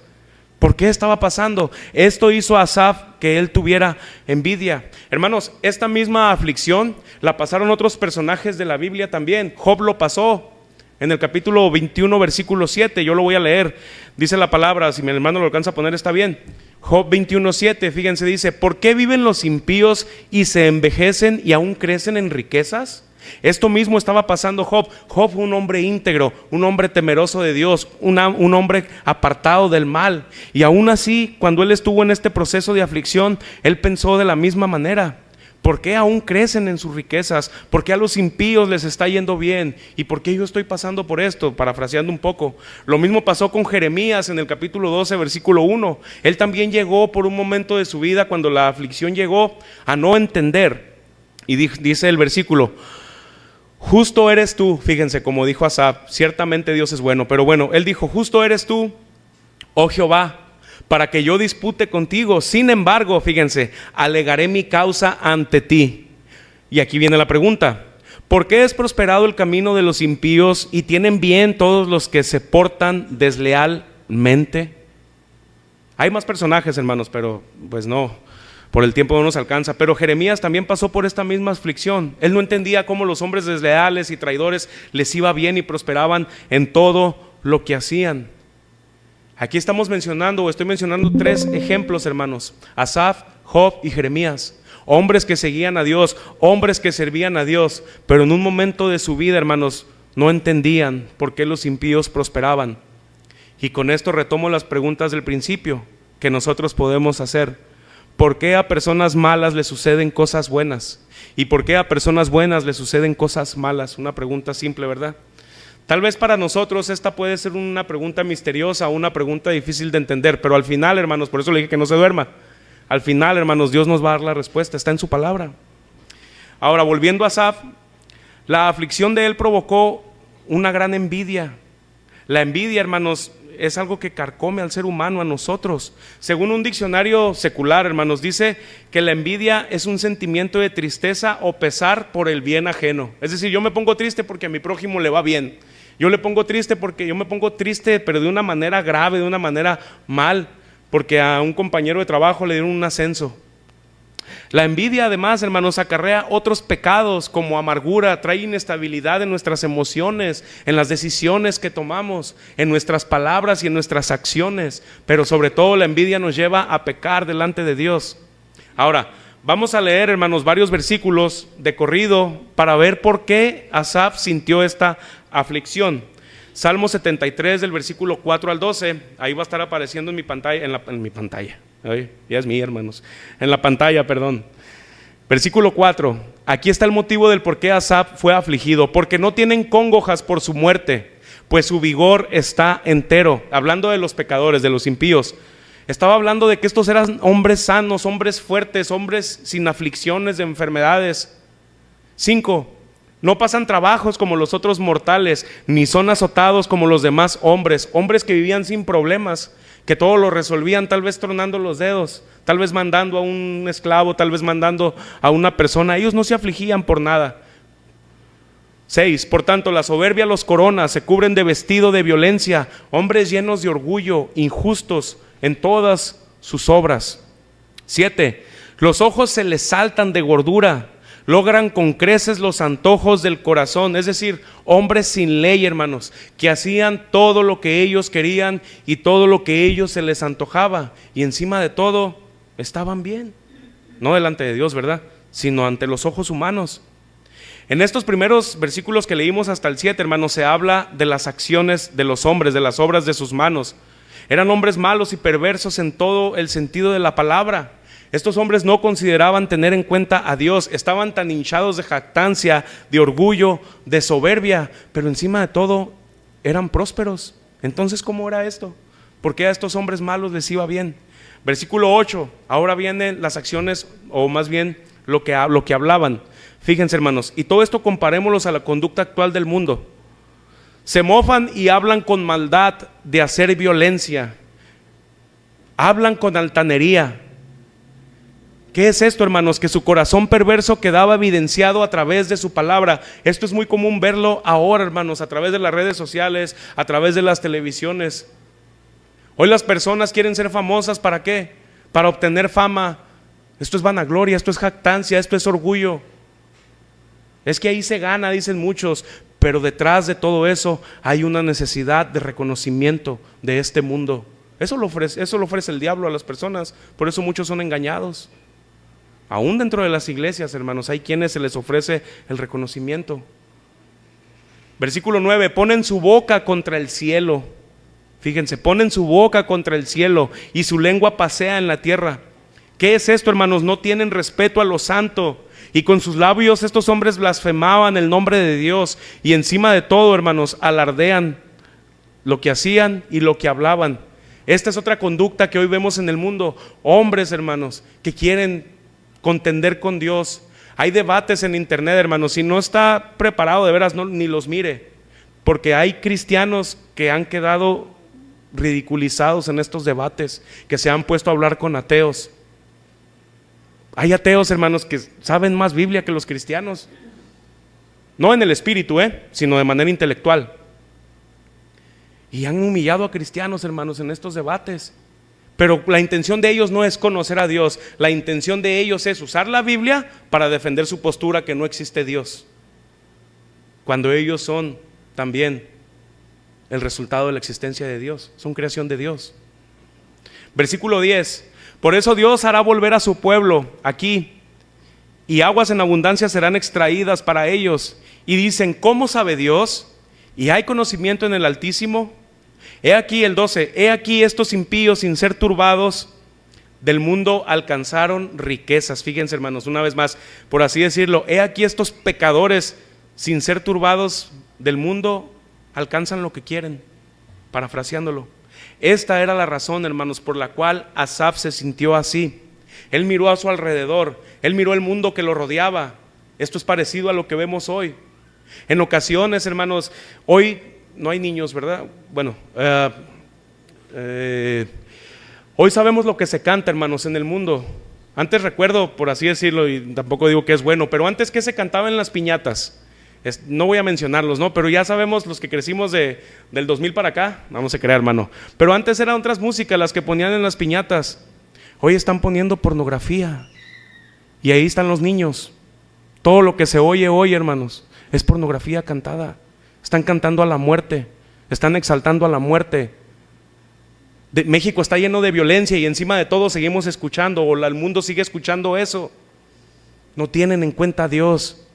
¿Por qué estaba pasando? Esto hizo a Asaf que él tuviera envidia. Hermanos, esta misma aflicción la pasaron otros personajes de la Biblia también. Job lo pasó. En el capítulo 21, versículo 7, yo lo voy a leer. Dice la palabra, si mi hermano lo alcanza a poner está bien. Job 21:7, fíjense, dice: ¿por qué viven los impíos y se envejecen y aún crecen en riquezas? Esto mismo estaba pasando Job. Job fue un hombre íntegro, un hombre temeroso de Dios, un hombre apartado del mal. Y aún así, cuando él estuvo en este proceso de aflicción, él pensó de la misma manera: ¿por qué aún crecen en sus riquezas? ¿Por qué a los impíos les está yendo bien? ¿Y por qué yo estoy pasando por esto? Parafraseando un poco. Lo mismo pasó con Jeremías en el capítulo 12, versículo 1. Él también llegó por un momento de su vida, cuando la aflicción llegó, a no entender. Y dice el versículo: justo eres tú, fíjense como dijo Asaf, ciertamente Dios es bueno, pero bueno, él dijo: justo eres tú, oh Jehová, para que yo dispute contigo. Sin embargo, fíjense, alegaré mi causa ante ti. Y aquí viene la pregunta: ¿por qué es prosperado el camino de los impíos y tienen bien todos los que se portan deslealmente? Hay más personajes, hermanos, pero pues no, por el tiempo no nos alcanza. Pero Jeremías también pasó por esta misma aflicción. Él no entendía cómo los hombres desleales y traidores les iba bien y prosperaban en todo lo que hacían. Aquí estamos mencionando, o estoy mencionando 3 ejemplos, hermanos: Asaf, Job y Jeremías. Hombres que seguían a Dios, hombres que servían a Dios, pero en un momento de su vida, hermanos, no entendían por qué los impíos prosperaban. Y con esto retomo las preguntas del principio que nosotros podemos hacer. ¿Por qué a personas malas les suceden cosas buenas? ¿Y por qué a personas buenas les suceden cosas malas? Una pregunta simple, ¿verdad? Tal vez para nosotros esta puede ser una pregunta misteriosa, una pregunta difícil de entender, pero al final, hermanos, por eso le dije que no se duerma. Al final, hermanos, Dios nos va a dar la respuesta, está en su palabra. Ahora, volviendo a Asaf, la aflicción de él provocó una gran envidia. La envidia, hermanos, es algo que carcome al ser humano, a nosotros. Según un diccionario secular, hermanos, dice que la envidia es un sentimiento de tristeza o pesar por el bien ajeno. Es decir, yo me pongo triste porque a mi prójimo le va bien. Yo me pongo triste, pero de una manera grave, de una manera mal, porque a un compañero de trabajo le dieron un ascenso. La envidia, además, hermanos, acarrea otros pecados como amargura, trae inestabilidad en nuestras emociones, en las decisiones que tomamos, en nuestras palabras y en nuestras acciones. Pero sobre todo la envidia nos lleva a pecar delante de Dios. Ahora, vamos a leer, hermanos, varios versículos de corrido para ver por qué Asaf sintió esta aflicción. Salmo 73 del versículo 4 al 12, ahí va a estar apareciendo en mi pantalla, en mi pantalla. Ay, ya es mía, hermanos. En la pantalla, perdón. Versículo 4. Aquí está el motivo del por qué Asaf fue afligido: porque no tienen congojas por su muerte, pues su vigor está entero. Hablando de los pecadores, de los impíos. Estaba hablando de que estos eran hombres sanos, hombres fuertes, hombres sin aflicciones de enfermedades. 5. No pasan trabajos como los otros mortales, ni son azotados como los demás hombres. Hombres que vivían sin problemas, que todo lo resolvían, tal vez tronando los dedos, tal vez mandando a un esclavo, tal vez mandando a una persona. Ellos no se afligían por nada. 6. Por tanto, la soberbia los corona, se cubren de vestido de violencia, hombres llenos de orgullo, injustos en todas sus obras. 7. Los ojos se les saltan de gordura, logran con creces los antojos del corazón. Es decir, hombres sin ley, hermanos, que hacían todo lo que ellos querían y todo lo que ellos se les antojaba, y encima de todo estaban bien, no delante de Dios, ¿verdad?, sino ante los ojos humanos. En estos primeros versículos que leímos hasta el 7, hermanos, se habla de las acciones de los hombres, de las obras de sus manos. Eran hombres malos y perversos en todo el sentido de la palabra. Estos hombres no consideraban tener en cuenta a Dios, estaban tan hinchados de jactancia, de orgullo, de soberbia, pero encima de todo eran prósperos. Entonces, ¿cómo era esto? ¿Por qué a estos hombres malos les iba bien? Versículo 8, ahora vienen las acciones, o más bien lo que hablaban. Fíjense, hermanos, y todo esto comparémoslos a la conducta actual del mundo. Se mofan y hablan con maldad de hacer violencia, hablan con altanería. ¿Qué es esto, hermanos? Que su corazón perverso quedaba evidenciado a través de su palabra. Esto es muy común verlo ahora, hermanos, a través de las redes sociales, a través de las televisiones. Hoy las personas quieren ser famosas, ¿para qué? Para obtener fama. Esto es vanagloria, esto es jactancia, esto es orgullo. Es que ahí se gana, dicen muchos. pero detrás de todo eso hay una necesidad de reconocimiento de este mundo. Eso lo ofrece el diablo a las personas, por eso muchos son engañados. Aún dentro de las iglesias, hermanos, hay quienes se les ofrece el reconocimiento. Versículo 9, ponen su boca contra el cielo. Fíjense, ponen su boca contra el cielo y su lengua pasea en la tierra. ¿Qué es esto, hermanos? No tienen respeto a lo santo. Y con sus labios estos hombres blasfemaban el nombre de Dios. Y encima de todo, hermanos, alardean lo que hacían y lo que hablaban. Esta es otra conducta que hoy vemos en el mundo. Hombres, hermanos, que quieren contender con Dios. Hay debates en internet, hermanos. Si no está preparado, de veras, ni los mire. Porque hay cristianos que han quedado ridiculizados en estos debates, que se han puesto a hablar con ateos. Hay ateos, hermanos, que saben más Biblia que los cristianos. No en el espíritu, sino de manera intelectual. Y han humillado a cristianos, hermanos, en estos debates. Pero la intención de ellos no es conocer a Dios. La intención de ellos es usar la Biblia para defender su postura que no existe Dios, cuando ellos son también el resultado de la existencia de Dios. Son creación de Dios. Versículo 10. Por eso Dios hará volver a su pueblo aquí, y aguas en abundancia serán extraídas para ellos. Y dicen, ¿cómo sabe Dios? ¿Y hay conocimiento en el Altísimo? He aquí el 12, he aquí estos impíos sin ser turbados del mundo alcanzaron riquezas. Fíjense, hermanos, una vez más, por así decirlo, he aquí estos pecadores sin ser turbados del mundo alcanzan lo que quieren, parafraseándolo. Esta era la razón, hermanos, por la cual Asaf se sintió así. Él miró a su alrededor, él miró el mundo que lo rodeaba. Esto es parecido a lo que vemos hoy. En ocasiones, hermanos, hoy no hay niños, ¿verdad? Bueno, hoy sabemos lo que se canta, hermanos, en el mundo. Antes recuerdo, por así decirlo, y tampoco digo que es bueno, pero antes, ¿qué se cantaba en las piñatas? No voy a mencionarlos, ¿no? Pero ya sabemos, los que crecimos del 2000 para acá, no se crea, hermano. Pero antes eran otras músicas las que ponían en las piñatas. Hoy están poniendo pornografía. Y ahí están los niños. Todo lo que se oye hoy, hermanos, es pornografía cantada. Están cantando a la muerte, están exaltando a la muerte. México está lleno de violencia y encima de todo seguimos escuchando, o el mundo sigue escuchando eso. No tienen en cuenta a Dios.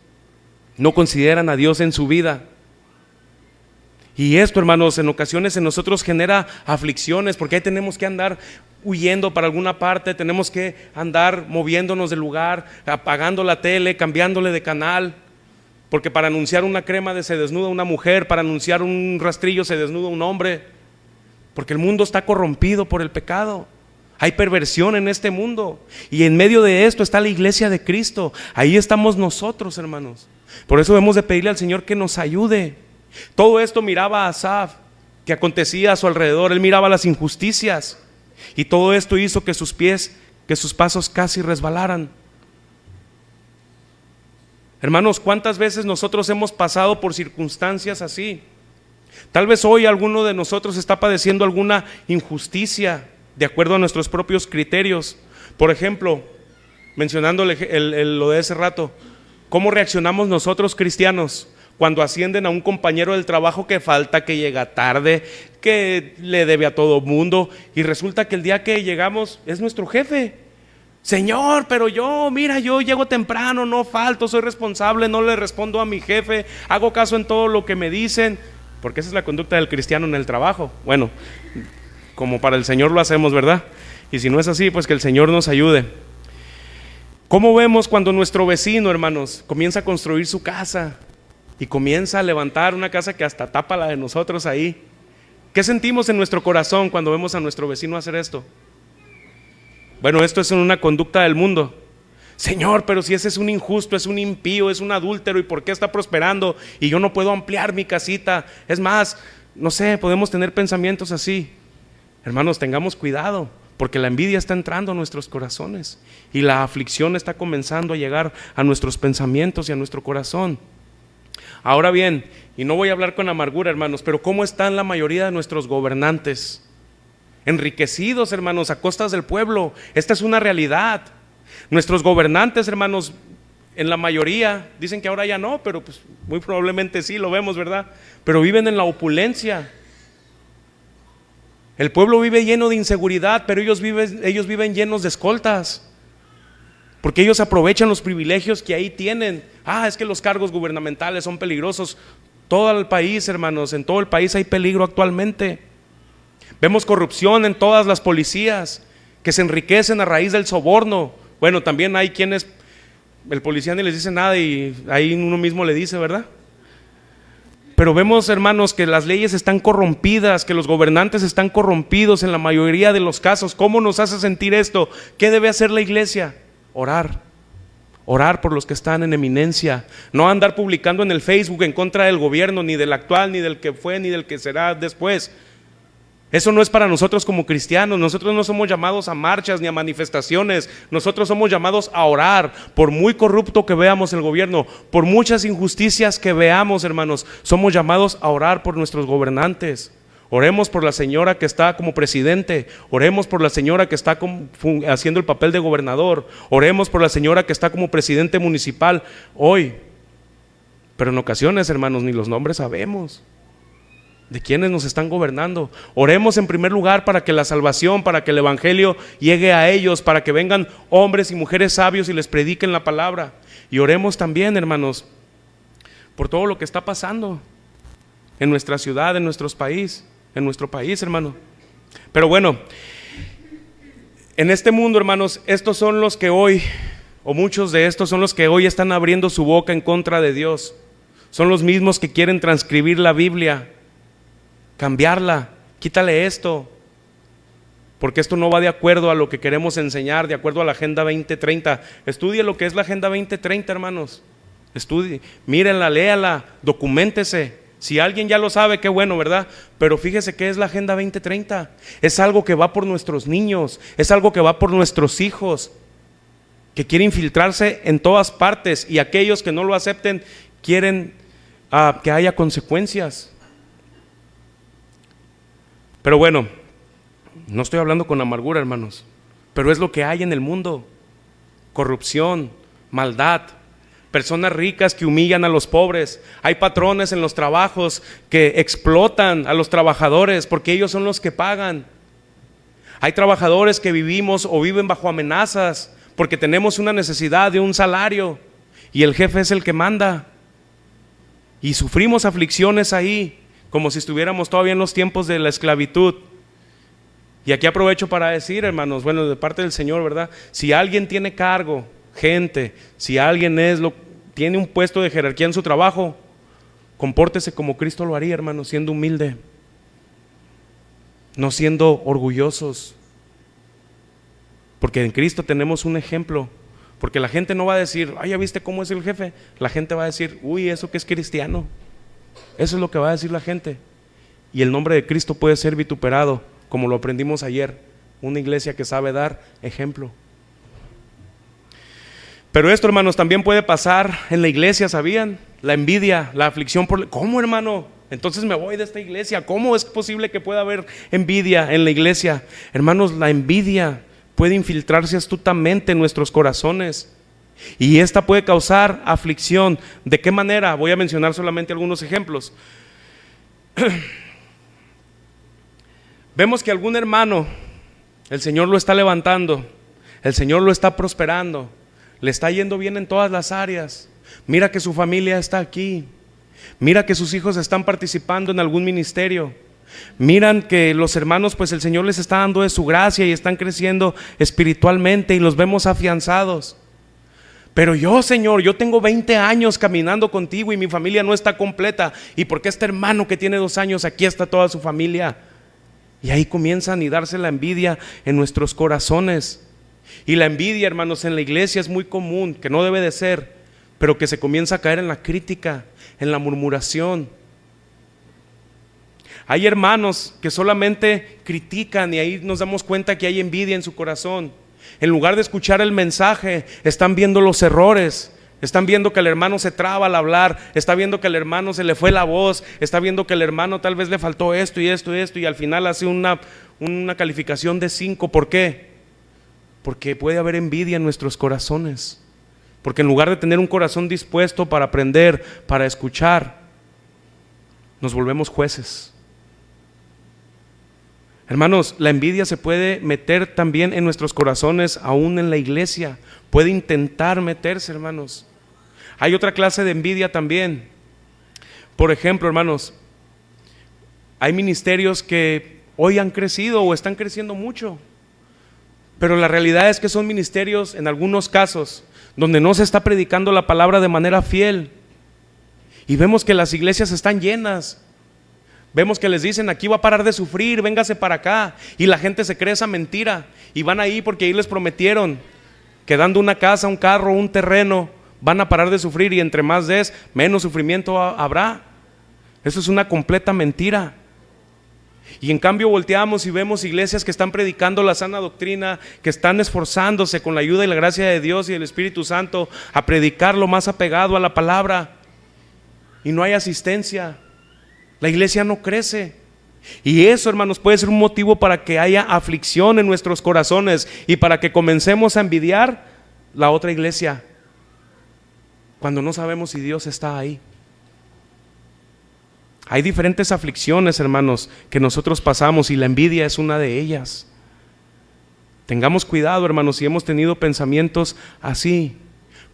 No consideran a Dios en su vida. Y esto, hermanos, en ocasiones en nosotros genera aflicciones, porque ahí tenemos que andar huyendo para alguna parte, tenemos que andar moviéndonos del lugar, apagando la tele, cambiándole de canal, porque para anunciar una crema se desnuda una mujer, para anunciar un rastrillo se desnuda un hombre, porque el mundo está corrompido por el pecado. Hay perversión en este mundo, y en medio de esto está la iglesia de Cristo. Ahí estamos nosotros, hermanos. Por eso debemos de pedirle al Señor que nos ayude. Todo esto miraba a Asaf, que acontecía a su alrededor. Él miraba las injusticias, y todo esto hizo que sus pasos casi resbalaran. Hermanos, ¿cuántas veces nosotros hemos pasado por circunstancias así? Tal vez hoy alguno de nosotros está padeciendo alguna injusticia de acuerdo a nuestros propios criterios. Por ejemplo, mencionando lo de ese rato, ¿cómo reaccionamos nosotros cristianos cuando ascienden a un compañero del trabajo que falta, que llega tarde, que le debe a todo mundo, y resulta que el día que llegamos es nuestro jefe? Señor, pero yo llego temprano, no falto, soy responsable, no le respondo a mi jefe, hago caso en todo lo que me dicen, porque esa es la conducta del cristiano en el trabajo. Bueno, como para el Señor lo hacemos, ¿verdad? Y si no es así, pues que el Señor nos ayude. ¿Cómo vemos cuando nuestro vecino, hermanos, comienza a construir su casa y comienza a levantar una casa que hasta tapa la de nosotros ahí? ¿Qué sentimos en nuestro corazón cuando vemos a nuestro vecino hacer esto? Bueno, esto es una conducta del mundo. Señor, pero si ese es un injusto, es un impío, es un adúltero, ¿y por qué está prosperando? Y yo no puedo ampliar mi casita. Es más, no sé, podemos tener pensamientos así. Hermanos, tengamos cuidado, porque la envidia está entrando a nuestros corazones y la aflicción está comenzando a llegar a nuestros pensamientos y a nuestro corazón. Ahora bien, y no voy a hablar con amargura, hermanos, pero ¿cómo están la mayoría de nuestros gobernantes? Enriquecidos, hermanos, a costas del pueblo. Esta es una realidad. Nuestros gobernantes, hermanos, en la mayoría, dicen que ahora ya no, pero pues muy probablemente sí, lo vemos, ¿verdad? Pero viven en la opulencia. El pueblo vive lleno de inseguridad, pero ellos viven llenos de escoltas, porque ellos aprovechan los privilegios que ahí tienen. Es que los cargos gubernamentales son peligrosos. Todo el país, hermanos, en todo el país hay peligro actualmente. Vemos corrupción en todas las policías que se enriquecen a raíz del soborno. Bueno, también hay quienes el policía ni les dice nada y ahí uno mismo le dice, ¿verdad? Pero vemos, hermanos, que las leyes están corrompidas, que los gobernantes están corrompidos en la mayoría de los casos. ¿Cómo nos hace sentir esto? ¿Qué debe hacer la iglesia? Orar. Orar por los que están en eminencia. No andar publicando en el Facebook en contra del gobierno, ni del actual, ni del que fue, ni del que será después. Eso no es para nosotros como cristianos. Nosotros no somos llamados a marchas ni a manifestaciones. Nosotros somos llamados a orar. Por muy corrupto que veamos el gobierno, por muchas injusticias que veamos, hermanos, somos llamados a orar por nuestros gobernantes. Oremos por la señora que está como presidente. Oremos por la señora que está haciendo el papel de gobernador. Oremos por la señora que está como presidente municipal hoy. Pero en ocasiones, hermanos, ni los nombres sabemos de quienes nos están gobernando. Oremos en primer lugar para que la salvación, para que el evangelio llegue a ellos, para que vengan hombres y mujeres sabios y les prediquen la palabra. Y oremos también, hermanos, por todo lo que está pasando en nuestra ciudad, en nuestro país, hermano. Pero bueno, en este mundo, hermanos, estos son los que hoy, o muchos de estos son los que hoy están abriendo su boca en contra de Dios. Son los mismos que quieren transcribir la Biblia, cambiarla, quítale esto, porque esto no va de acuerdo a lo que queremos enseñar, de acuerdo a la Agenda 2030. Estudie lo que es la Agenda 2030, hermanos. Estudie, mírenla, léala, documéntese. Si alguien ya lo sabe, qué bueno, ¿verdad? Pero fíjese qué es la Agenda 2030. Es algo que va por nuestros niños, es algo que va por nuestros hijos, que quiere infiltrarse en todas partes, y aquellos que no lo acepten quieren que haya consecuencias. Pero bueno, no estoy hablando con amargura, hermanos, pero es lo que hay en el mundo: corrupción, maldad, personas ricas que humillan a los pobres. Hay patrones en los trabajos que explotan a los trabajadores porque ellos son los que pagan. Hay trabajadores que vivimos o viven bajo amenazas porque tenemos una necesidad de un salario y el jefe es el que manda, y sufrimos aflicciones ahí, como si estuviéramos todavía en los tiempos de la esclavitud. Y aquí aprovecho para decir, hermanos, bueno, de parte del Señor, ¿verdad? Si alguien tiene cargo, gente, si alguien tiene un puesto de jerarquía en su trabajo, compórtese como Cristo lo haría, hermanos, siendo humilde, no siendo orgullosos, porque en Cristo tenemos un ejemplo. Porque la gente no va a decir, ¿ya viste cómo es el jefe? La gente va a decir, uy, eso que es cristiano. Eso es lo que va a decir la gente. Y el nombre de Cristo puede ser vituperado, como lo aprendimos ayer. Una iglesia que sabe dar ejemplo. Pero esto, hermanos, también puede pasar en la iglesia, ¿sabían? La envidia, la aflicción por... ¿Cómo, hermano? Entonces me voy de esta iglesia. ¿Cómo es posible que pueda haber envidia en la iglesia? Hermanos, la envidia puede infiltrarse astutamente en nuestros corazones, y esta puede causar aflicción. ¿De qué manera? Voy a mencionar solamente algunos ejemplos. Vemos que algún hermano, el Señor lo está levantando, el Señor lo está prosperando, le está yendo bien en todas las áreas. Mira que su familia está aquí, mira que sus hijos están participando en algún ministerio, miran que los hermanos, pues el Señor les está dando de su gracia y están creciendo espiritualmente y los vemos afianzados. Pero yo, Señor, yo tengo 20 años caminando contigo y mi familia no está completa. ¿Y por qué este hermano que tiene 2 años, aquí está toda su familia? Y ahí comienza a anidarse la envidia en nuestros corazones. Y la envidia, hermanos, en la iglesia es muy común, que no debe de ser, pero que se comienza a caer en la crítica, en la murmuración. Hay hermanos que solamente critican y ahí nos damos cuenta que hay envidia en su corazón. En lugar de escuchar el mensaje, están viendo los errores, están viendo que el hermano se traba al hablar, está viendo que al hermano se le fue la voz, está viendo que el hermano tal vez le faltó esto y esto y esto, y al final hace una calificación de 5. ¿Por qué? Porque puede haber envidia en nuestros corazones. Porque en lugar de tener un corazón dispuesto para aprender, para escuchar, nos volvemos jueces. Hermanos, la envidia se puede meter también en nuestros corazones, aún en la iglesia. Puede intentar meterse, hermanos. Hay otra clase de envidia también. Por ejemplo, hermanos, hay ministerios que hoy han crecido o están creciendo mucho, pero la realidad es que son ministerios, en algunos casos, donde no se está predicando la palabra de manera fiel. Y vemos que las iglesias están llenas. Vemos que les dicen: aquí va a parar de sufrir, véngase para acá. Y la gente se cree esa mentira y van ahí porque ahí les prometieron que dando una casa, un carro, un terreno, van a parar de sufrir, y entre más des, menos sufrimiento habrá. Eso es una completa mentira. Y en cambio volteamos y vemos iglesias que están predicando la sana doctrina, que están esforzándose con la ayuda y la gracia de Dios y del Espíritu Santo a predicar lo más apegado a la palabra, y no hay asistencia. La iglesia no crece. Y eso, hermanos, puede ser un motivo para que haya aflicción en nuestros corazones y para que comencemos a envidiar la otra iglesia, cuando no sabemos si Dios está ahí. Hay diferentes aflicciones, hermanos, que nosotros pasamos, y la envidia es una de ellas. Tengamos cuidado, hermanos, si hemos tenido pensamientos así.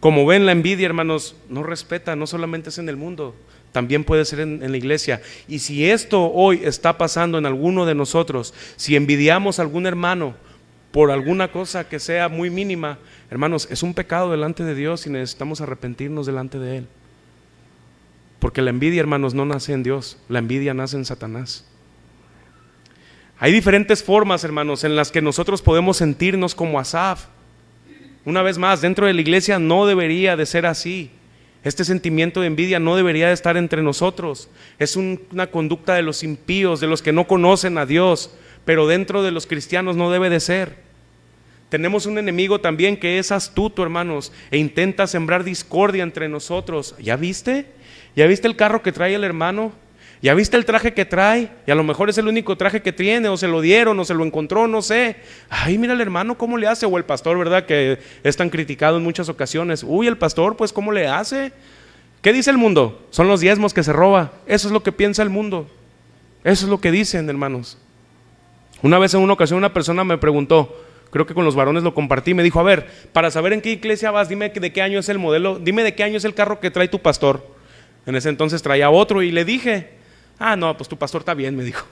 Como ven, la envidia, hermanos, no respeta, no solamente es en el mundo, también puede ser en la iglesia. Y si esto hoy está pasando en alguno de nosotros, si envidiamos a algún hermano por alguna cosa que sea muy mínima, hermanos, es un pecado delante de Dios y necesitamos arrepentirnos delante de Él. Porque la envidia, hermanos, no nace en Dios, la envidia nace en Satanás. Hay diferentes formas, hermanos, en las que nosotros podemos sentirnos como Asaf. Una vez más, dentro de la iglesia no debería de ser así. Este sentimiento de envidia no debería de estar entre nosotros. Es una conducta de los impíos, de los que no conocen a Dios, pero dentro de los cristianos no debe de ser. Tenemos un enemigo también que es astuto, hermanos, e intenta sembrar discordia entre nosotros. ¿Ya viste? ¿Ya viste el carro que trae el hermano? ¿Ya viste el traje que trae? Y a lo mejor es el único traje que tiene, o se lo dieron, o se lo encontró, no sé. Ay, mira el hermano cómo le hace. O el pastor, ¿verdad?, que es tan criticado en muchas ocasiones. Uy, el pastor, pues ¿cómo le hace? ¿Qué dice el mundo? Son los diezmos que se roba. Eso es lo que piensa el mundo. Eso es lo que dicen, hermanos. Una vez en una ocasión una persona me preguntó, creo que con los varones lo compartí, me dijo: a ver, para saber en qué iglesia vas, dime de qué año es el modelo, dime de qué año es el carro que trae tu pastor. En ese entonces traía otro y le dije: ah, no, pues tu pastor está bien, me dijo.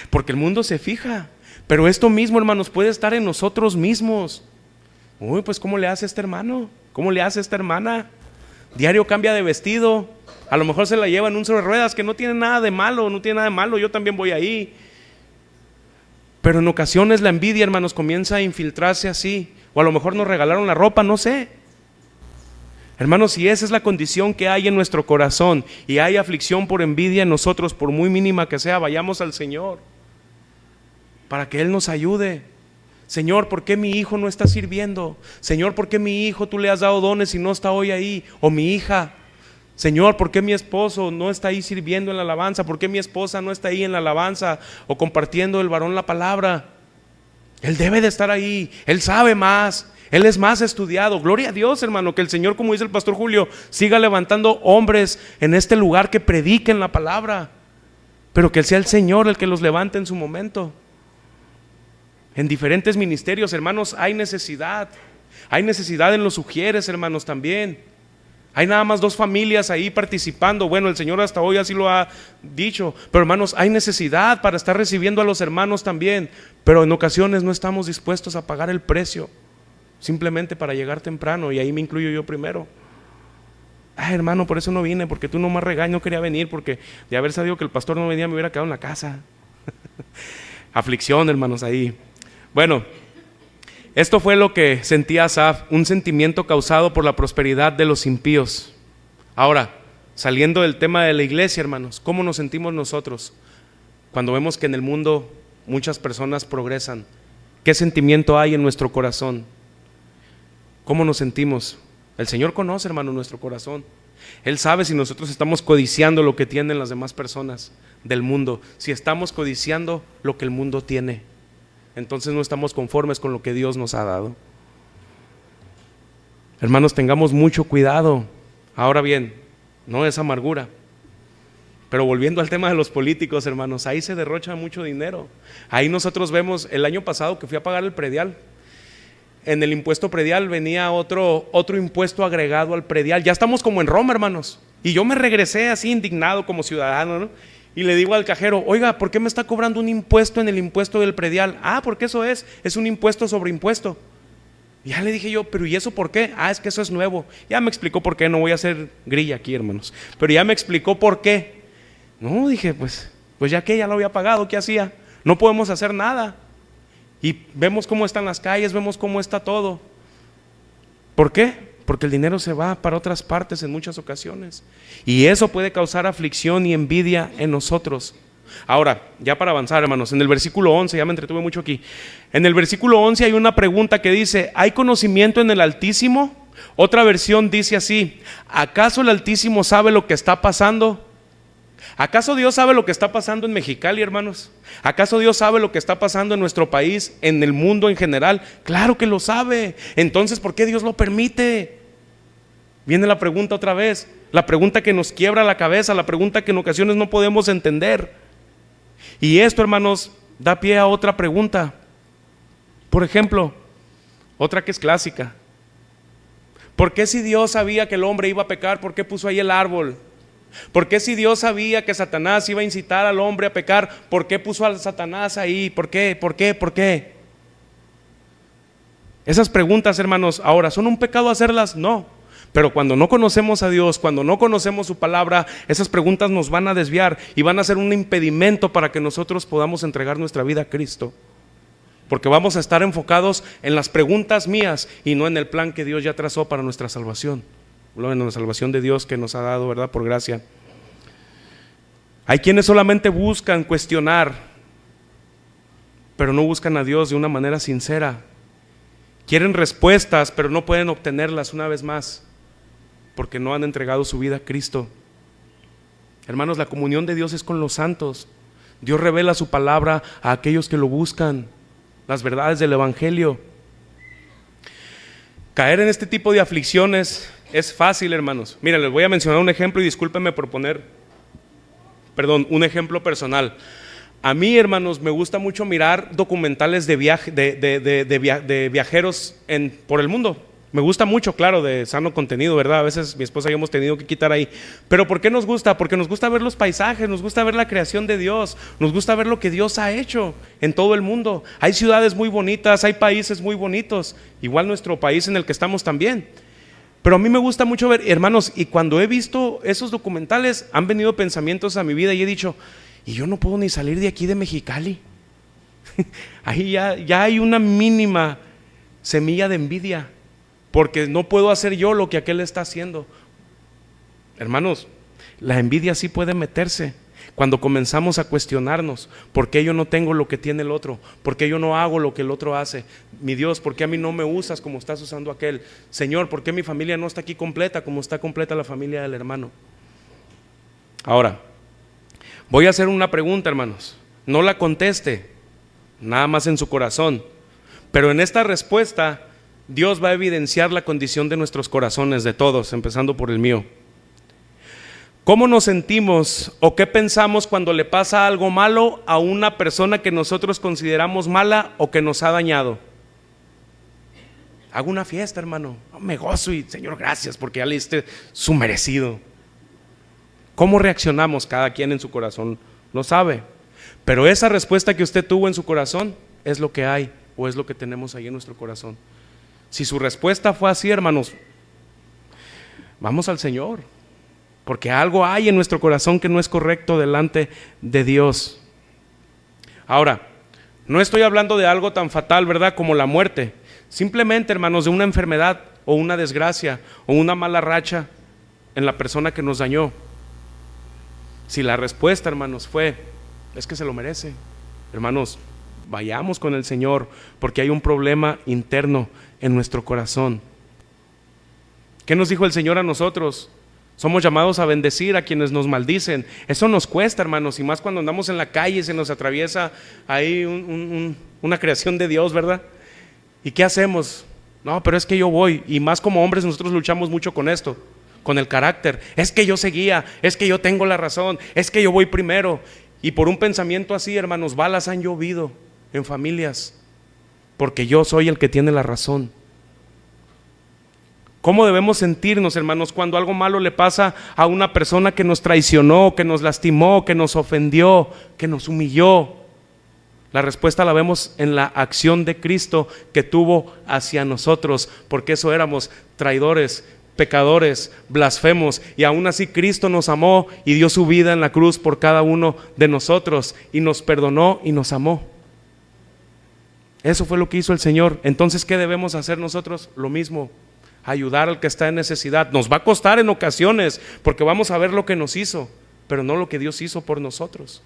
Porque el mundo se fija. Pero esto mismo, hermanos, puede estar en nosotros mismos. Uy, pues ¿cómo le hace este hermano? ¿Cómo le hace esta hermana? Diario cambia de vestido. A lo mejor se la lleva en un sobre de ruedas, que no tiene nada de malo, no tiene nada de malo, yo también voy ahí. Pero en ocasiones la envidia, hermanos, comienza a infiltrarse así. O a lo mejor nos regalaron la ropa, no sé. Hermanos, si esa es la condición que hay en nuestro corazón y hay aflicción por envidia en nosotros, por muy mínima que sea, vayamos al Señor para que Él nos ayude. Señor, ¿por qué mi hijo no está sirviendo? Señor, ¿por qué mi hijo tú le has dado dones y no está hoy ahí? O mi hija. Señor, ¿por qué mi esposo no está ahí sirviendo en la alabanza? ¿Por qué mi esposa no está ahí en la alabanza o compartiendo el varón la palabra? Él debe de estar ahí, él sabe más. Él es más estudiado. Gloria a Dios, hermano, que el Señor, como dice el pastor Julio, siga levantando hombres en este lugar que prediquen la palabra, pero que sea el Señor el que los levante en su momento. En diferentes ministerios, hermanos, hay necesidad. Hay necesidad en los sugieres, hermanos, también. Hay nada más 2 familias ahí participando. Bueno, el Señor hasta hoy así lo ha dicho. Pero hermanos, hay necesidad para estar recibiendo a los hermanos también. Pero en ocasiones no estamos dispuestos a pagar el precio, simplemente para llegar temprano, y ahí me incluyo yo primero. Ay, hermano, por eso no vine, porque tú no me regañas, no quería venir, porque de haber sabido que el pastor no venía me hubiera quedado en la casa. Aflicción, hermanos, ahí. Bueno, esto fue lo que sentía Asaf, un sentimiento causado por la prosperidad de los impíos. Ahora, saliendo del tema de la iglesia, hermanos, ¿cómo nos sentimos nosotros cuando vemos que en el mundo muchas personas progresan? ¿Qué sentimiento hay en nuestro corazón? ¿Cómo nos sentimos? El Señor conoce, hermano, nuestro corazón. Él sabe si nosotros estamos codiciando lo que tienen las demás personas del mundo. Si estamos codiciando lo que el mundo tiene, entonces no estamos conformes con lo que Dios nos ha dado. Hermanos, tengamos mucho cuidado. Ahora bien, no es amargura. Pero volviendo al tema de los políticos, hermanos, ahí se derrocha mucho dinero. Ahí nosotros vemos, el año pasado que fui a pagar el predial, en el impuesto predial venía otro impuesto agregado al predial. Ya estamos como en Roma, hermanos. Y yo me regresé así indignado como ciudadano, ¿no? Y le digo al cajero, oiga, ¿por qué me está cobrando un impuesto en el impuesto del predial? Porque eso es un impuesto sobre impuesto. Ya le dije yo, pero ¿y eso por qué? Es que eso es nuevo. Ya me explicó por qué, no voy a hacer grilla aquí, hermanos. Pero ya me explicó por qué. No, dije, pues ya que ya lo había pagado, ¿qué hacía? No podemos hacer nada. Y vemos cómo están las calles, vemos cómo está todo. ¿Por qué? Porque el dinero se va para otras partes en muchas ocasiones. Y eso puede causar aflicción y envidia en nosotros. Ahora, ya para avanzar, hermanos, en el versículo 11, ya me entretuve mucho aquí. En el versículo 11 hay una pregunta que dice, ¿hay conocimiento en el Altísimo? Otra versión dice así, ¿acaso el Altísimo sabe lo que está pasando? ¿Acaso Dios sabe lo que está pasando en Mexicali, hermanos? ¿Acaso Dios sabe lo que está pasando en nuestro país, en el mundo en general? Claro que lo sabe. Entonces, ¿por qué Dios lo permite? Viene la pregunta otra vez, la pregunta que nos quiebra la cabeza, la pregunta que en ocasiones no podemos entender. Y esto, hermanos, da pie a otra pregunta. Por ejemplo, otra que es clásica. ¿Por qué si Dios sabía que el hombre iba a pecar, por qué puso ahí el árbol? ¿Por qué si Dios sabía que Satanás iba a incitar al hombre a pecar, por qué puso a Satanás ahí? ¿Por qué? ¿Por qué? ¿Por qué? Esas preguntas, hermanos, ahora, ¿son un pecado hacerlas? No. Pero cuando no conocemos a Dios, cuando no conocemos su palabra, esas preguntas nos van a desviar y van a ser un impedimento para que nosotros podamos entregar nuestra vida a Cristo. Porque vamos a estar enfocados en las preguntas mías y no en el plan que Dios ya trazó para nuestra salvación. En la salvación de Dios que nos ha dado, ¿verdad? Por gracia. Hay quienes solamente buscan cuestionar, pero no buscan a Dios de una manera sincera. Quieren respuestas, pero no pueden obtenerlas una vez más, porque no han entregado su vida a Cristo. Hermanos, la comunión de Dios es con los santos. Dios revela su palabra a aquellos que lo buscan, las verdades del Evangelio. Caer en este tipo de aflicciones es fácil, hermanos. Miren, les voy a mencionar un ejemplo y discúlpenme por poner, un ejemplo personal. A mí, hermanos, me gusta mucho mirar documentales de viajeros por el mundo. Me gusta mucho, claro, de sano contenido, ¿verdad? A veces mi esposa y yo hemos tenido que quitar ahí. Pero ¿por qué nos gusta? Porque nos gusta ver los paisajes, nos gusta ver la creación de Dios, nos gusta ver lo que Dios ha hecho en todo el mundo. Hay ciudades muy bonitas, hay países muy bonitos, igual nuestro país en el que estamos también. Pero a mí me gusta mucho ver, hermanos, y cuando he visto esos documentales, han venido pensamientos a mi vida y he dicho, y yo no puedo ni salir de aquí de Mexicali. Ahí ya hay una mínima semilla de envidia, porque no puedo hacer yo lo que aquel está haciendo. Hermanos, la envidia sí puede meterse cuando comenzamos a cuestionarnos, ¿por qué yo no tengo lo que tiene el otro? ¿Por qué yo no hago lo que el otro hace? Mi Dios, ¿por qué a mí no me usas como estás usando a aquel? Señor, ¿por qué mi familia no está aquí completa como está completa la familia del hermano? Ahora, voy a hacer una pregunta, hermanos. No la conteste, nada más en su corazón. Pero en esta respuesta, Dios va a evidenciar la condición de nuestros corazones, de todos, empezando por el mío. ¿Cómo nos sentimos o qué pensamos cuando le pasa algo malo a una persona que nosotros consideramos mala o que nos ha dañado? Hago una fiesta, hermano, me gozo y Señor, gracias porque ya le diste su merecido. ¿Cómo reaccionamos? Cada quien en su corazón lo sabe. Pero esa respuesta que usted tuvo en su corazón es lo que hay o es lo que tenemos ahí en nuestro corazón. Si su respuesta fue así, hermanos, vamos al Señor, porque algo hay en nuestro corazón que no es correcto delante de Dios. Ahora, no estoy hablando de algo tan fatal, ¿verdad?, como la muerte. Simplemente, hermanos, de una enfermedad o una desgracia o una mala racha en la persona que nos dañó. Si la respuesta, hermanos, fue, es que se lo merece, hermanos, vayamos con el Señor, porque hay un problema interno en nuestro corazón. ¿Qué nos dijo el Señor a nosotros? Somos llamados a bendecir a quienes nos maldicen. Eso nos cuesta, hermanos, y más cuando andamos en la calle y se nos atraviesa ahí una creación de Dios, ¿verdad? ¿Y qué hacemos? No, pero es que yo voy, y más como hombres nosotros luchamos mucho con esto, con el carácter. Es que yo seguía, es que yo tengo la razón, es que yo voy primero. Y por un pensamiento así, hermanos, balas han llovido en familias, porque yo soy el que tiene la razón. ¿Cómo debemos sentirnos, hermanos, cuando algo malo le pasa a una persona que nos traicionó, que nos lastimó, que nos ofendió, que nos humilló? La respuesta la vemos en la acción de Cristo que tuvo hacia nosotros, porque eso éramos traidores, pecadores, blasfemos, y aún así Cristo nos amó y dio su vida en la cruz por cada uno de nosotros, y nos perdonó y nos amó. Eso fue lo que hizo el Señor. Entonces, ¿qué debemos hacer nosotros? Lo mismo, ayudar al que está en necesidad. Nos va a costar en ocasiones, porque vamos a ver lo que nos hizo, pero no lo que Dios hizo por nosotros.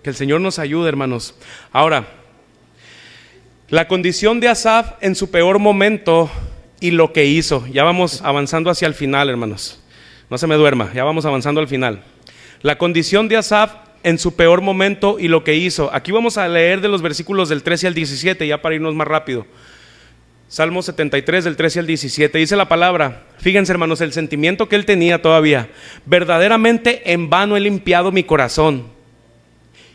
Que el Señor nos ayude, hermanos. Ahora, la condición de Asaf en su peor momento y lo que hizo. Ya vamos avanzando hacia el final, hermanos. No se me duerma, ya vamos avanzando al final. La condición de Asaf en su peor momento y lo que hizo. Aquí vamos a leer de los versículos del 13 al 17, ya para irnos más rápido. Salmo 73, del 13 al 17, dice la palabra. Fíjense, hermanos, el sentimiento que él tenía todavía. Verdaderamente en vano he limpiado mi corazón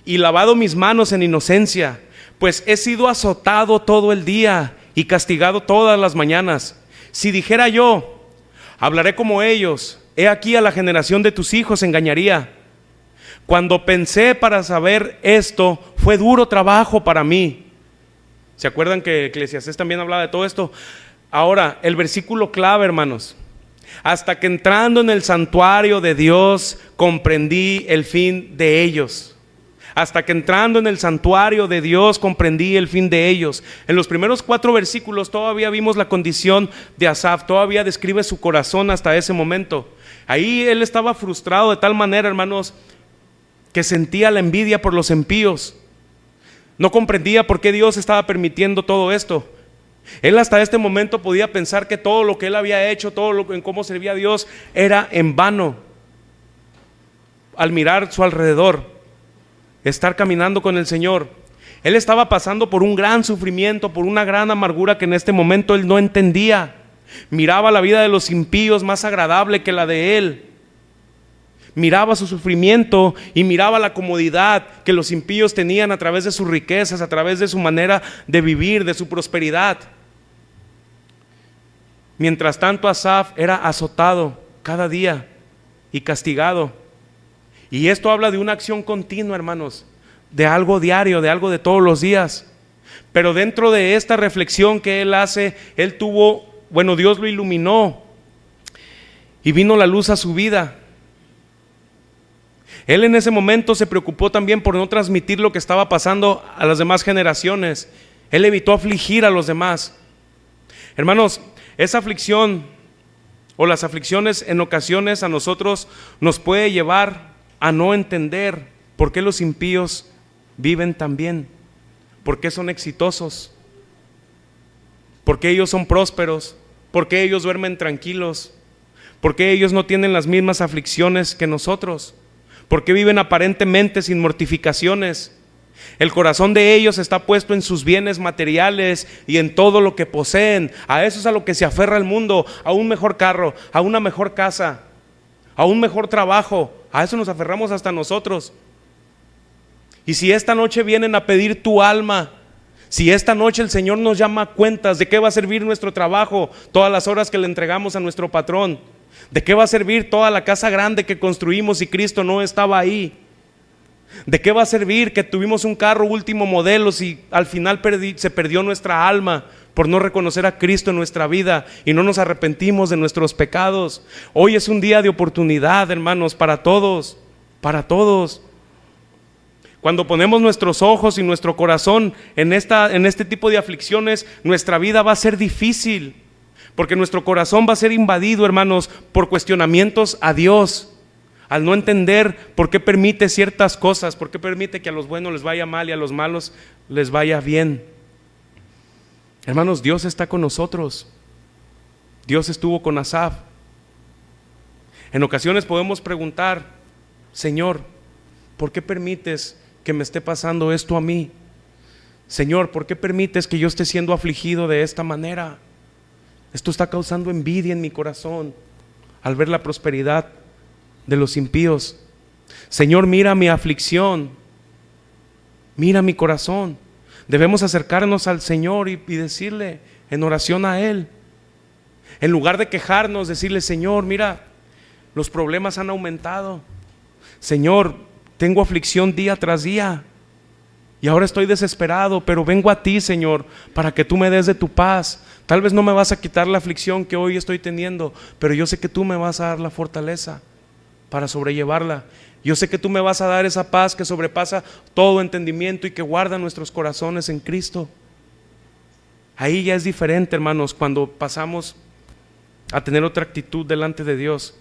y lavado mis manos en inocencia, pues he sido azotado todo el día y castigado todas las mañanas. Si dijera yo, hablaré como ellos, he aquí a la generación de tus hijos engañaría. Cuando pensé para saber esto, fue duro trabajo para mí. ¿Se acuerdan que Eclesiastés también hablaba de todo esto? Ahora, el versículo clave, hermanos. Hasta que entrando en el santuario de Dios, comprendí el fin de ellos. Hasta que entrando en el santuario de Dios comprendí el fin de ellos. En los primeros 4 versículos todavía vimos la condición de Asaf, todavía describe su corazón hasta ese momento. Ahí él estaba frustrado de tal manera, hermanos, que sentía la envidia por los impíos. No comprendía por qué Dios estaba permitiendo todo esto. Él hasta este momento podía pensar que todo lo que él había hecho, en cómo servía a Dios, era en vano. Al mirar su alrededor, estar caminando con el Señor, él estaba pasando por un gran sufrimiento, por una gran amargura que en este momento él no entendía. Miraba la vida de los impíos más agradable que la de él. Miraba su sufrimiento y miraba la comodidad que los impíos tenían a través de sus riquezas, a través de su manera de vivir, de su prosperidad. Mientras tanto, Asaf era azotado cada día y castigado. Y esto habla de una acción continua, hermanos, de algo diario, de algo de todos los días. Pero dentro de esta reflexión que él hace, Dios lo iluminó y vino la luz a su vida. Él en ese momento se preocupó también por no transmitir lo que estaba pasando a las demás generaciones. Él evitó afligir a los demás. Hermanos, esa aflicción o las aflicciones en ocasiones a nosotros nos puede llevar a no entender por qué los impíos viven tan bien, por qué son exitosos, por qué ellos son prósperos, por qué ellos duermen tranquilos, por qué ellos no tienen las mismas aflicciones que nosotros, por qué viven aparentemente sin mortificaciones. El corazón de ellos está puesto en sus bienes materiales y en todo lo que poseen. A eso es a lo que se aferra el mundo, a un mejor carro, a una mejor casa, a un mejor trabajo. A eso nos aferramos hasta nosotros. Y si esta noche vienen a pedir tu alma, si esta noche el Señor nos llama a cuentas, ¿de qué va a servir nuestro trabajo? Todas las horas que le entregamos a nuestro patrón. ¿De qué va a servir toda la casa grande que construimos si Cristo no estaba ahí? ¿De qué va a servir que tuvimos un carro último modelo si al final se perdió nuestra alma por no reconocer a Cristo en nuestra vida y no nos arrepentimos de nuestros pecados? Hoy es un día de oportunidad, hermanos, para todos, para todos. Cuando ponemos nuestros ojos y nuestro corazón en este tipo de aflicciones, nuestra vida va a ser difícil, porque nuestro corazón va a ser invadido, hermanos, por cuestionamientos a Dios. Al no entender por qué permite ciertas cosas, por qué permite que a los buenos les vaya mal y a los malos les vaya bien. Hermanos, Dios está con nosotros. Dios estuvo con Asaf. En ocasiones podemos preguntar: Señor, ¿por qué permites que me esté pasando esto a mí? Señor, ¿por qué permites que yo esté siendo afligido de esta manera? Esto está causando envidia en mi corazón al ver la prosperidad de los impíos. Señor, mira mi aflicción, mira mi corazón. Debemos acercarnos al Señor y decirle en oración a Él. En lugar de quejarnos, decirle: Señor, mira, los problemas han aumentado. Señor, tengo aflicción día tras día y ahora estoy desesperado, pero vengo a ti, Señor, para que tú me des de tu paz. Tal vez no me vas a quitar la aflicción que hoy estoy teniendo, pero yo sé que tú me vas a dar la fortaleza para sobrellevarla. Yo sé que tú me vas a dar esa paz que sobrepasa todo entendimiento y que guarda nuestros corazones en Cristo. Ahí ya es diferente, hermanos, cuando pasamos a tener otra actitud delante de Dios.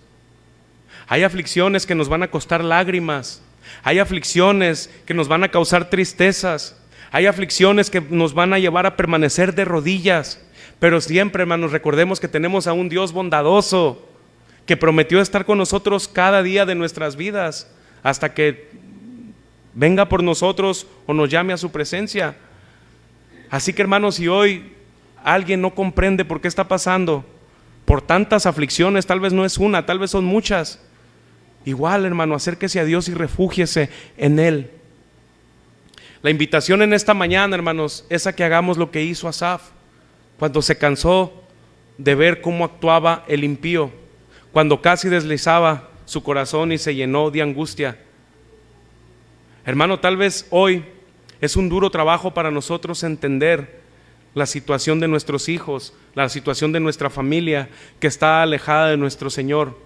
Hay aflicciones que nos van a costar lágrimas. Hay aflicciones que nos van a causar tristezas. Hay aflicciones que nos van a llevar a permanecer de rodillas. Pero siempre, hermanos, recordemos que tenemos a un Dios bondadoso que prometió estar con nosotros cada día de nuestras vidas hasta que venga por nosotros o nos llame a su presencia. Así que, hermanos, si hoy alguien no comprende por qué está pasando por tantas aflicciones, tal vez no es una, tal vez son muchas, igual, hermano, acérquese a Dios y refúgiese en Él. La invitación en esta mañana, hermanos, es a que hagamos lo que hizo Asaf cuando se cansó de ver cómo actuaba el impío, cuando casi deslizaba su corazón y se llenó de angustia. Hermano, tal vez hoy es un duro trabajo para nosotros entender la situación de nuestros hijos, la situación de nuestra familia que está alejada de nuestro Señor.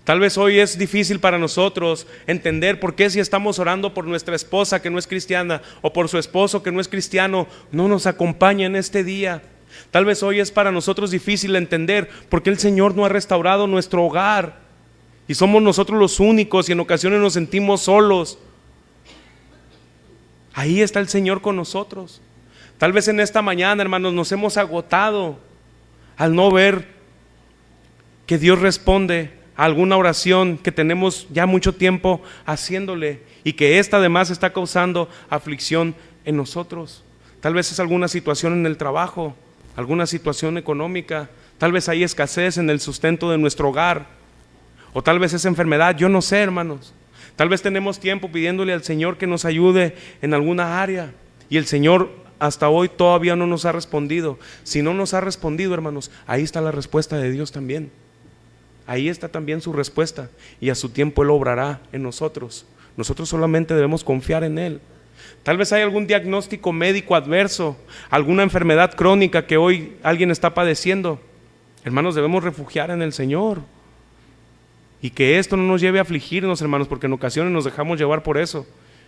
Tal vez hoy es difícil para nosotros entender por qué, si estamos orando por nuestra esposa que no es cristiana o por su esposo que no es cristiano, no nos acompaña en este día. Tal vez hoy es para nosotros difícil entender por qué el Señor no ha restaurado nuestro hogar y somos nosotros los únicos y en ocasiones nos sentimos solos. Ahí está el Señor con nosotros. Tal vez en esta mañana, hermanos, nos hemos agotado al no ver que Dios responde a alguna oración que tenemos ya mucho tiempo haciéndole y que esta además está causando aflicción en nosotros. Tal vez es alguna situación en el trabajo, alguna situación económica, tal vez hay escasez en el sustento de nuestro hogar, o tal vez es enfermedad, yo no sé, hermanos. Tal vez tenemos tiempo pidiéndole al Señor que nos ayude en alguna área y el Señor hasta hoy todavía no nos ha respondido. Si no nos ha respondido, hermanos, ahí está la respuesta de Dios también. Ahí está también su respuesta y a su tiempo Él obrará en nosotros. Nosotros solamente debemos confiar en Él. Tal vez hay algún diagnóstico médico adverso, alguna enfermedad crónica que hoy alguien está padeciendo. Hermanos, debemos refugiar en el Señor y que esto no nos lleve a afligirnos, hermanos, porque en ocasiones nos dejamos llevar por eso.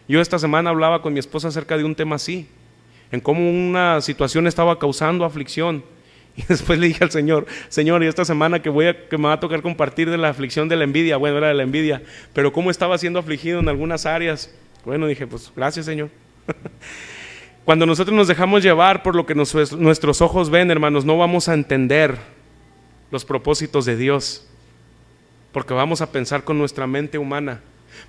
Yo esta semana hablaba con mi esposa acerca de un tema así, en cómo una situación estaba causando aflicción. Y después le dije al Señor: Señor, y esta semana que me va a tocar compartir de la aflicción de la envidia. Bueno, era de la envidia, pero cómo estaba siendo afligido en algunas áreas. Bueno, dije, pues gracias, Señor. Cuando nosotros nos dejamos llevar por lo que nuestros ojos ven, hermanos, no vamos a entender los propósitos de Dios, porque vamos a pensar con nuestra mente humana.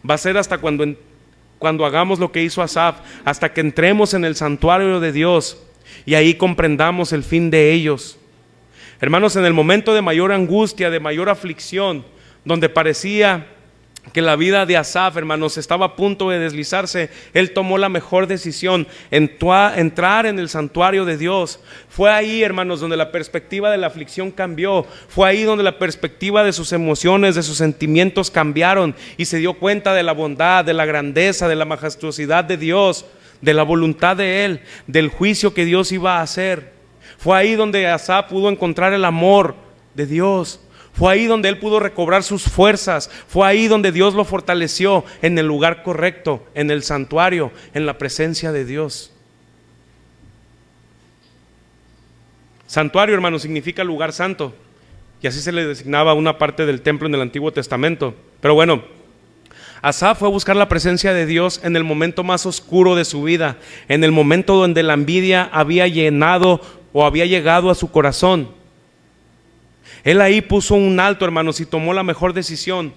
Va a ser hasta cuando hagamos lo que hizo Asaf, hasta que entremos en el santuario de Dios y ahí comprendamos el fin de ellos. Hermanos, en el momento de mayor angustia, de mayor aflicción, donde parecía que la vida de Asaf, hermanos, estaba a punto de deslizarse, él tomó la mejor decisión, entrar en el santuario de Dios. Fue ahí, hermanos, donde la perspectiva de la aflicción cambió. Fue ahí donde la perspectiva de sus emociones, de sus sentimientos cambiaron y se dio cuenta de la bondad, de la grandeza, de la majestuosidad de Dios, de la voluntad de Él, del juicio que Dios iba a hacer. Fue ahí donde Asaf pudo encontrar el amor de Dios. Fue ahí donde él pudo recobrar sus fuerzas. Fue ahí donde Dios lo fortaleció en el lugar correcto, en el santuario, en la presencia de Dios. Santuario, hermano, significa lugar santo, y así se le designaba una parte del templo en el Antiguo Testamento. Pero bueno, Asaf fue a buscar la presencia de Dios en el momento más oscuro de su vida, en el momento donde la envidia había llenado o había llegado a su corazón. Él ahí puso un alto, hermanos, y tomó la mejor decisión: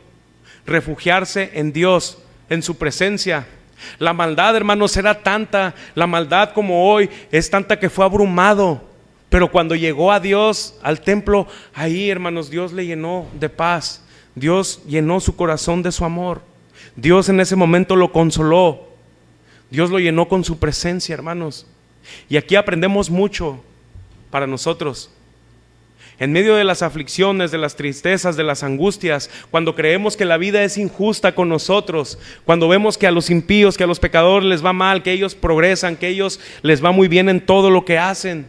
refugiarse en Dios, en su presencia. La maldad, hermanos, era tanta, la maldad como hoy es tanta que fue abrumado. Pero cuando llegó a Dios, al templo, ahí, hermanos, Dios le llenó de paz. Dios llenó su corazón de su amor. Dios en ese momento lo consoló. Dios lo llenó con su presencia, hermanos. Y aquí aprendemos mucho para nosotros. En medio de las aflicciones, de las tristezas, de las angustias, cuando creemos que la vida es injusta con nosotros, cuando vemos que a los impíos, que a los pecadores les va mal, que ellos progresan, que ellos les va muy bien en todo lo que hacen,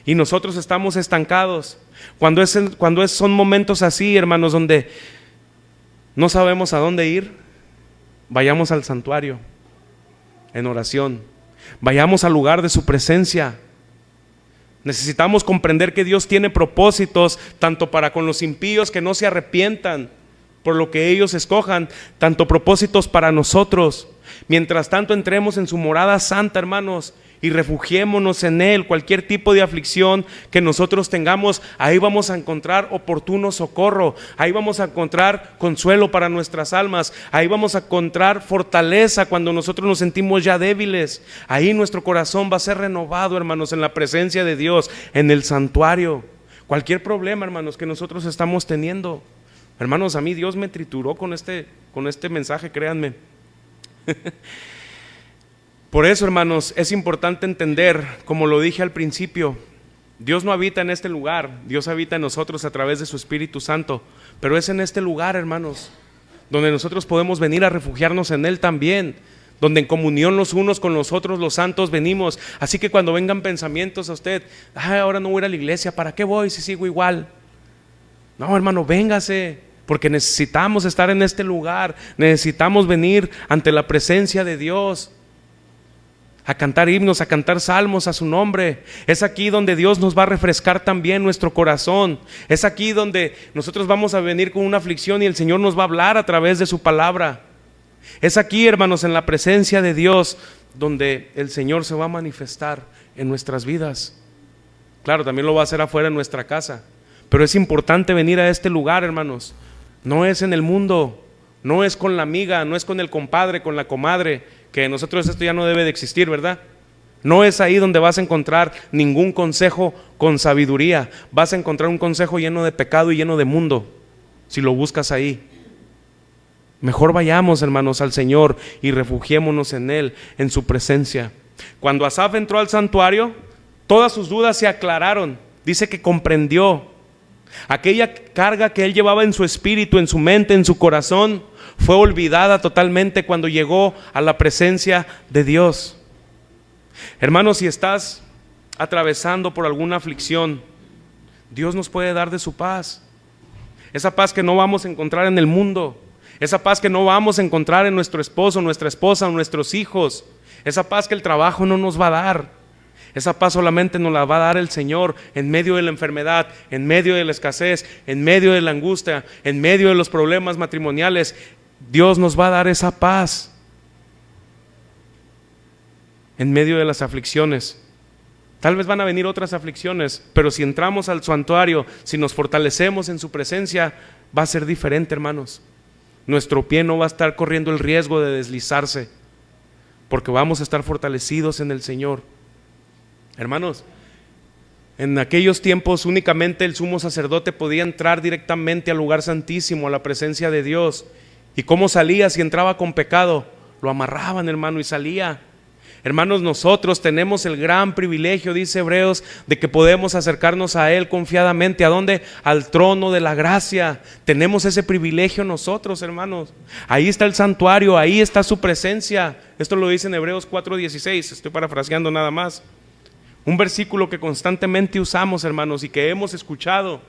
y nosotros estamos estancados, son momentos así, hermanos, donde no sabemos a dónde ir, vayamos al santuario en oración, vayamos al lugar de su presencia. Necesitamos comprender que Dios tiene propósitos tanto para con los impíos que no se arrepientan por lo que ellos escojan, tanto propósitos para nosotros. Mientras tanto, entremos en su morada santa, hermanos, y refugiémonos en Él. Cualquier tipo de aflicción que nosotros tengamos, ahí vamos a encontrar oportuno socorro, ahí vamos a encontrar consuelo para nuestras almas, ahí vamos a encontrar fortaleza cuando nosotros nos sentimos ya débiles. Ahí nuestro corazón va a ser renovado, hermanos, en la presencia de Dios, en el santuario. Cualquier problema, hermanos, que nosotros estamos teniendo, hermanos, a mí Dios me trituró con este mensaje, créanme. Por eso, hermanos, es importante entender, como lo dije al principio, Dios no habita en este lugar, Dios habita en nosotros a través de su Espíritu Santo, pero es en este lugar, hermanos, donde nosotros podemos venir a refugiarnos en Él también, donde en comunión los unos con los otros, los santos, venimos. Así que cuando vengan pensamientos a usted, ahora no voy a ir a la iglesia, ¿para qué voy si sigo igual? No, hermano, véngase, porque necesitamos estar en este lugar, necesitamos venir ante la presencia de Dios, a cantar himnos, a cantar salmos a su nombre. Es aquí donde Dios nos va a refrescar también nuestro corazón. Es aquí donde nosotros vamos a venir con una aflicción y el Señor nos va a hablar a través de su palabra. Es aquí, hermanos, en la presencia de Dios, donde el Señor se va a manifestar en nuestras vidas. Claro, también lo va a hacer afuera en nuestra casa, pero es importante venir a este lugar, hermanos. No es en el mundo, no es con la amiga, no es con el compadre, con la comadre, que nosotros esto ya no debe de existir, ¿verdad? No es ahí donde vas a encontrar ningún consejo con sabiduría. Vas a encontrar un consejo lleno de pecado y lleno de mundo, si lo buscas ahí. Mejor vayamos, hermanos, al Señor y refugiémonos en Él, en su presencia. Cuando Asaf entró al santuario, todas sus dudas se aclararon. Dice que comprendió aquella carga que él llevaba en su espíritu, en su mente, en su corazón, fue olvidada totalmente cuando llegó a la presencia de Dios. Hermanos, si estás atravesando por alguna aflicción, Dios nos puede dar de su paz. Esa paz que no vamos a encontrar en el mundo, esa paz que no vamos a encontrar en nuestro esposo, nuestra esposa, nuestros hijos, esa paz que el trabajo no nos va a dar. Esa paz solamente nos la va a dar el Señor en medio de la enfermedad, en medio de la escasez, en medio de la angustia, en medio de los problemas matrimoniales. Dios nos va a dar esa paz en medio de las aflicciones. Tal vez van a venir otras aflicciones, pero si entramos al santuario, si nos fortalecemos en su presencia, va a ser diferente, hermanos. Nuestro pie no va a estar corriendo el riesgo de deslizarse, porque vamos a estar fortalecidos en el Señor. Hermanos, en aquellos tiempos únicamente el sumo sacerdote podía entrar directamente al lugar santísimo, a la presencia de Dios. ¿Y cómo salía si entraba con pecado? Lo amarraban, hermano, y salía. Hermanos, nosotros tenemos el gran privilegio, dice Hebreos, de que podemos acercarnos a Él confiadamente. ¿A dónde? Al trono de la gracia. Tenemos ese privilegio nosotros, hermanos. Ahí está el santuario, ahí está su presencia. Esto lo dice en Hebreos 4:16, estoy parafraseando nada más. Un versículo que constantemente usamos, hermanos, y que hemos escuchado,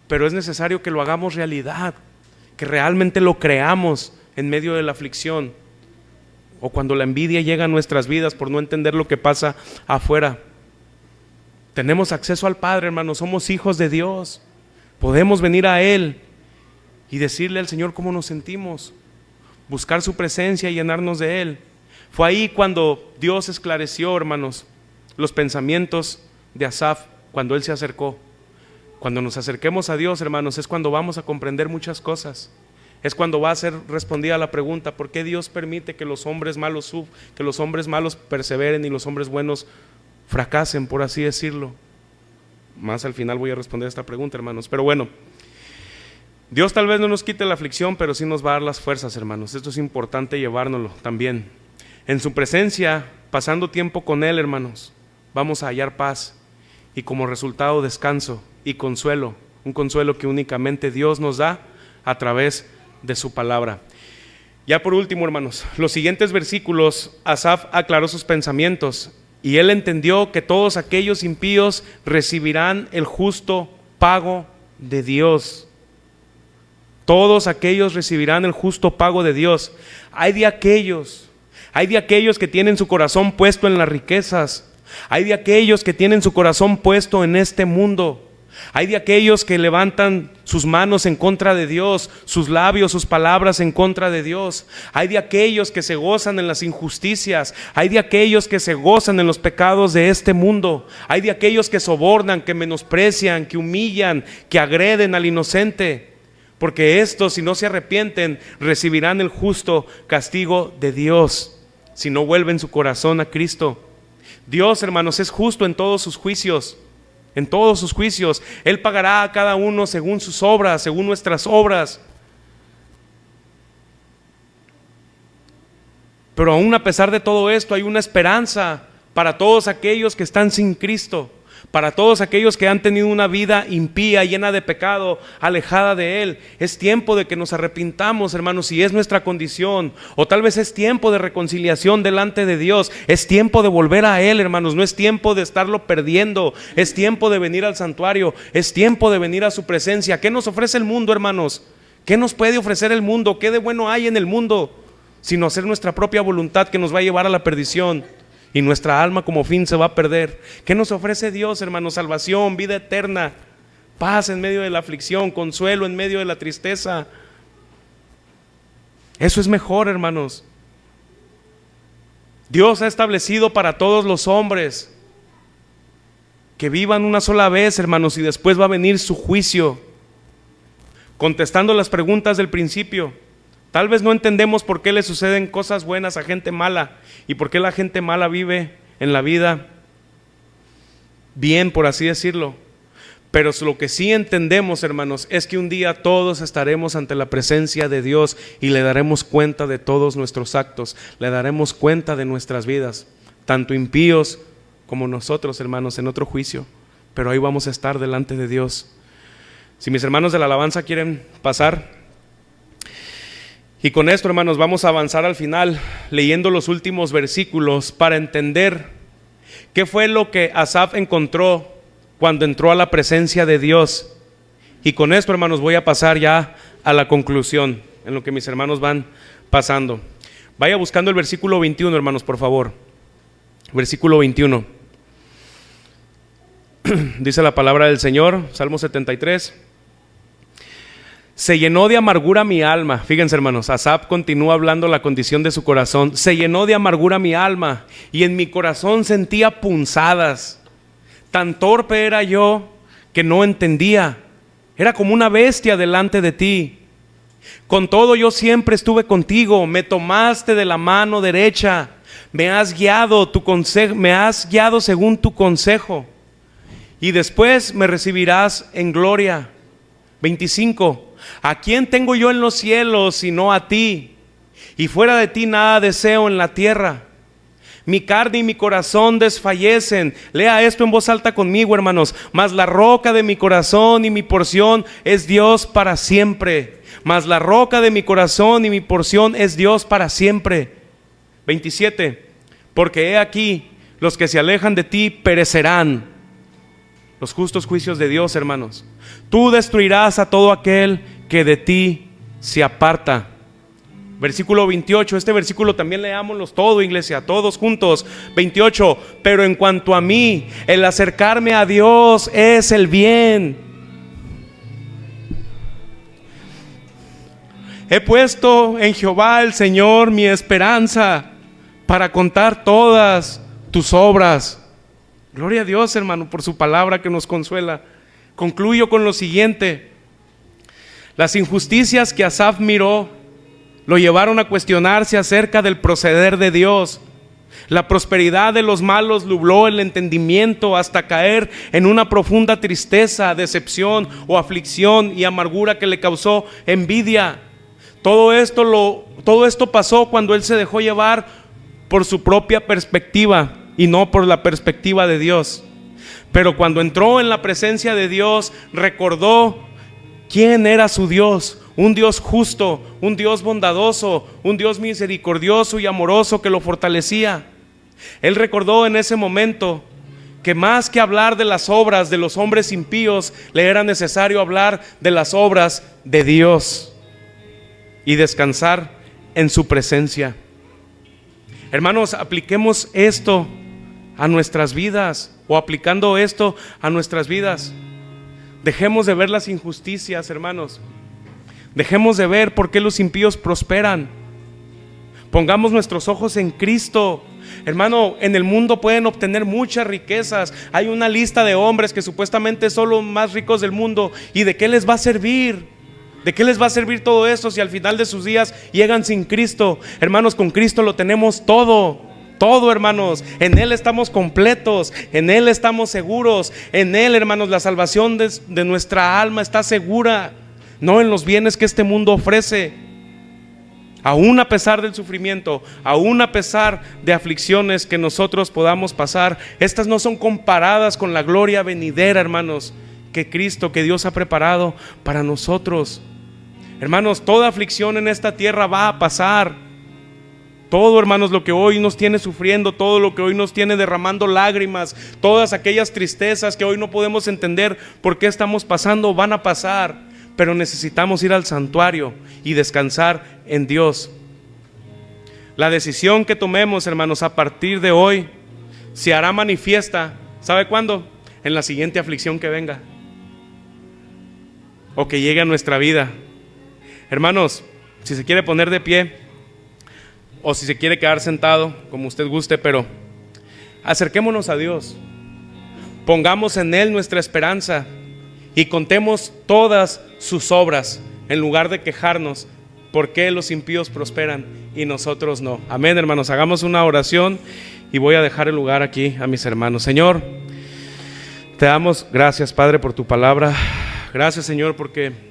pero es necesario que lo hagamos realidad, que realmente lo creamos en medio de la aflicción o cuando la envidia llega a nuestras vidas por no entender lo que pasa afuera. Tenemos acceso al Padre, hermanos, somos hijos de Dios, podemos venir a Él y decirle al Señor cómo nos sentimos, buscar su presencia y llenarnos de Él. Fue ahí cuando Dios esclareció, hermanos, los pensamientos de Asaf cuando él se acercó. Cuando nos acerquemos a Dios, hermanos, es cuando vamos a comprender muchas cosas. es cuando va a ser respondida la pregunta: ¿por qué Dios permite que los hombres malos perseveren y los hombres buenos fracasen, por así decirlo? Más al final voy a responder esta pregunta, hermanos. Pero bueno, Dios tal vez no nos quite la aflicción, pero sí nos va a dar las fuerzas, hermanos. Esto es importante llevárnoslo también. En su presencia, pasando tiempo con Él, hermanos, vamos a hallar paz y como resultado descanso y consuelo, un consuelo que únicamente Dios nos da a través de su palabra. Ya por último, hermanos, los siguientes versículos, Asaf aclaró sus pensamientos y él entendió que todos aquellos impíos recibirán el justo pago de Dios. Todos aquellos recibirán el justo pago de Dios. Hay de aquellos que tienen su corazón puesto en las riquezas. Hay de aquellos que tienen su corazón puesto en este mundo. Hay de aquellos que levantan sus manos en contra de Dios, sus labios, sus palabras en contra de Dios. Hay de aquellos que se gozan en las injusticias. Hay de aquellos que se gozan en los pecados de este mundo. Hay de aquellos que sobornan, que menosprecian, que humillan, que agreden al inocente. Porque estos, si no se arrepienten, recibirán el justo castigo de Dios, si no vuelven su corazón a Cristo. Dios, hermanos, es justo en todos sus juicios. En todos sus juicios. Él pagará a cada uno según sus obras, según nuestras obras. Pero aún a pesar de todo esto, hay una esperanza para todos aquellos que están sin Cristo. Para todos aquellos que han tenido una vida impía, llena de pecado, alejada de Él. Es tiempo de que nos arrepintamos, hermanos, si es nuestra condición. O tal vez es tiempo de reconciliación delante de Dios. Es tiempo de volver a Él, hermanos. No es tiempo de estarlo perdiendo. Es tiempo de venir al santuario. Es tiempo de venir a su presencia. ¿Qué nos ofrece el mundo, hermanos? ¿Qué nos puede ofrecer el mundo? ¿Qué de bueno hay en el mundo? Sino hacer nuestra propia voluntad que nos va a llevar a la perdición. Y nuestra alma como fin se va a perder. ¿Qué nos ofrece Dios, hermanos? Salvación, vida eterna, paz en medio de la aflicción, consuelo en medio de la tristeza. Eso es mejor, hermanos. Dios ha establecido para todos los hombres que vivan una sola vez, hermanos, y después va a venir su juicio. Contestando las preguntas del principio, tal vez no entendemos por qué le suceden cosas buenas a gente mala y por qué la gente mala vive en la vida bien, por así decirlo. Pero lo que sí entendemos, hermanos, es que un día todos estaremos ante la presencia de Dios y le daremos cuenta de todos nuestros actos, le daremos cuenta de nuestras vidas, tanto impíos como nosotros, hermanos, en otro juicio. Pero ahí vamos a estar delante de Dios. Si mis hermanos de la alabanza quieren pasar. Y con esto, hermanos, vamos a avanzar al final, leyendo los últimos versículos para entender qué fue lo que Asaf encontró cuando entró a la presencia de Dios. Y con esto, hermanos, voy a pasar ya a la conclusión, en lo que mis hermanos van pasando. Vaya buscando el versículo 21, hermanos, por favor. Versículo 21. Dice la palabra del Señor, Salmo 73. Se llenó de amargura mi alma. Fíjense, hermanos, Asaf continúa hablando la condición de su corazón. Se llenó de amargura mi alma y en mi corazón sentía punzadas. Tan torpe era yo que no entendía. Era como una bestia delante de ti. Con todo yo siempre estuve contigo. Me tomaste de la mano derecha. Me has guiado según tu consejo. Y después me recibirás en gloria. 25. ¿A quién tengo yo en los cielos sino a ti? Y fuera de ti nada deseo en la tierra. Mi carne y mi corazón desfallecen. Lea esto en voz alta conmigo, hermanos. Mas la roca de mi corazón y mi porción es Dios para siempre. Mas la roca de mi corazón y mi porción es Dios para siempre. 27. Porque he aquí, los que se alejan de ti perecerán. Los justos juicios de Dios, hermanos. Tú destruirás a todo aquel que de ti se aparta. Versículo 28, este versículo también leámoslos todo, iglesia, todos juntos. 28, pero en cuanto a mí, el acercarme a Dios es el bien. He puesto en Jehová el Señor mi esperanza para contar todas tus obras. Gloria a Dios, hermano, por su palabra que nos consuela. Concluyo con lo siguiente. Las injusticias que Asaf miró lo llevaron a cuestionarse acerca del proceder de Dios. La prosperidad de los malos nubló el entendimiento hasta caer en una profunda tristeza, decepción o aflicción y amargura que le causó envidia. Todo esto pasó cuando él se dejó llevar por su propia perspectiva y no por la perspectiva de Dios. Pero cuando entró en la presencia de Dios, recordó quién era su Dios. Un Dios justo, un Dios bondadoso, un Dios misericordioso y amoroso que lo fortalecía. Él recordó en ese momento que más que hablar de las obras de los hombres impíos, le era necesario hablar de las obras de Dios y descansar en su presencia. Hermanos, apliquemos esto a nuestras vidas, o aplicando esto a nuestras vidas. Dejemos de ver las injusticias, hermanos. Dejemos de ver por qué los impíos prosperan. Pongamos nuestros ojos en Cristo. Hermano, en el mundo pueden obtener muchas riquezas. Hay una lista de hombres que supuestamente son los más ricos del mundo. ¿Y de qué les va a servir? ¿De qué les va a servir todo esto si al final de sus días llegan sin Cristo? Hermanos, con Cristo lo tenemos todo. Todo, hermanos, en Él estamos completos, en Él estamos seguros, en Él, hermanos, la salvación de nuestra alma está segura, no en los bienes que este mundo ofrece. Aún a pesar del sufrimiento, aún a pesar de aflicciones que nosotros podamos pasar, estas no son comparadas con la gloria venidera, hermanos, que Cristo, que Dios ha preparado para nosotros. Hermanos, toda aflicción en esta tierra va a pasar. Todo, hermanos, lo que hoy nos tiene sufriendo, todo lo que hoy nos tiene derramando lágrimas, todas aquellas tristezas que hoy no podemos entender por qué estamos pasando, van a pasar. Pero necesitamos ir al santuario y descansar en Dios. La decisión que tomemos, hermanos, a partir de hoy se hará manifiesta. ¿Sabe cuándo? En la siguiente aflicción que venga o que llegue a nuestra vida. Hermanos, si se quiere poner de pie o si se quiere quedar sentado, como usted guste, pero acerquémonos a Dios, pongamos en Él nuestra esperanza y contemos todas sus obras en lugar de quejarnos por qué los impíos prosperan y nosotros no. Amén, hermanos. Hagamos una oración y voy a dejar el lugar aquí a mis hermanos. Señor, te damos gracias, Padre, por tu palabra. Gracias, Señor, porque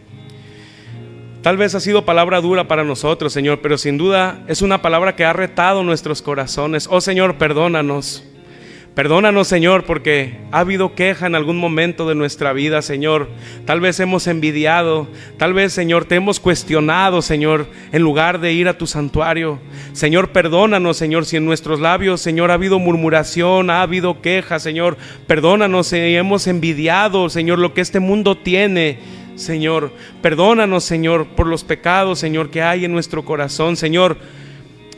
tal vez ha sido palabra dura para nosotros, Señor, pero sin duda es una palabra que ha retado nuestros corazones. Oh, Señor, perdónanos. Perdónanos, Señor, porque ha habido queja en algún momento de nuestra vida, Señor. Tal vez hemos envidiado, tal vez, Señor, te hemos cuestionado, Señor, en lugar de ir a tu santuario. Señor, perdónanos, Señor, si en nuestros labios, Señor, ha habido murmuración, ha habido queja, Señor. Perdónanos si hemos envidiado, Señor, lo que este mundo tiene, Señor. Perdónanos, Señor, por los pecados, Señor, que hay en nuestro corazón, Señor.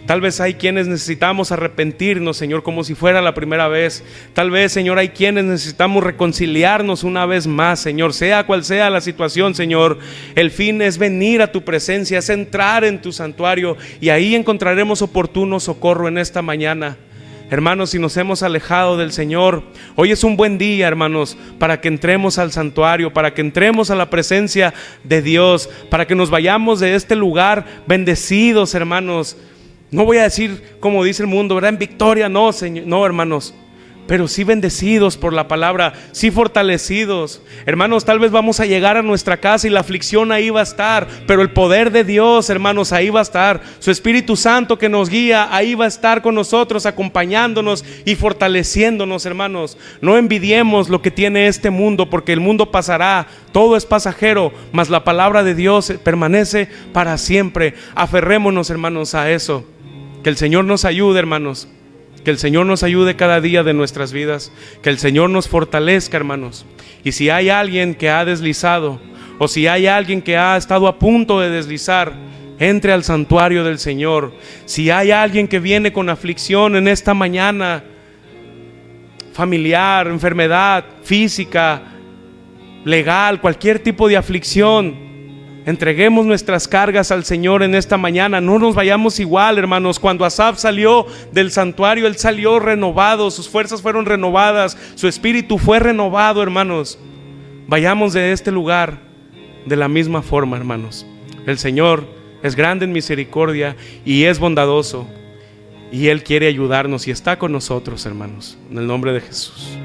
Tal vez hay quienes necesitamos arrepentirnos, Señor, como si fuera la primera vez. Tal vez, Señor, hay quienes necesitamos reconciliarnos una vez más, Señor. Sea cual sea la situación, Señor, el fin es venir a tu presencia, es entrar en tu santuario y ahí encontraremos oportuno socorro en esta mañana. Hermanos, si nos hemos alejado del Señor, hoy es un buen día, hermanos, para que entremos al santuario, para que entremos a la presencia de Dios, para que nos vayamos de este lugar bendecidos, hermanos. No voy a decir como dice el mundo, ¿verdad? En victoria, no, Señor, no, hermanos, pero sí bendecidos por la palabra, sí fortalecidos. Hermanos, tal vez vamos a llegar a nuestra casa y la aflicción ahí va a estar, pero el poder de Dios, hermanos, ahí va a estar. Su Espíritu Santo que nos guía, ahí va a estar con nosotros, acompañándonos y fortaleciéndonos, hermanos. No envidiemos lo que tiene este mundo, porque el mundo pasará, todo es pasajero, mas la palabra de Dios permanece para siempre. Aferrémonos, hermanos, a eso. Que el Señor nos ayude, hermanos. Que el Señor nos ayude cada día de nuestras vidas. Que el Señor nos fortalezca, hermanos. Y si hay alguien que ha deslizado, o si hay alguien que ha estado a punto de deslizar, entre al santuario del Señor. Si hay alguien que viene con aflicción en esta mañana, familiar, enfermedad física, legal, cualquier tipo de aflicción, entreguemos nuestras cargas al Señor en esta mañana. No nos vayamos igual, hermanos. Cuando Asaf salió del santuario, él salió renovado, sus fuerzas fueron renovadas, su espíritu fue renovado, hermanos. Vayamos de este lugar de la misma forma, hermanos. El Señor es grande en misericordia y es bondadoso, y Él quiere ayudarnos y está con nosotros, hermanos, en el nombre de Jesús.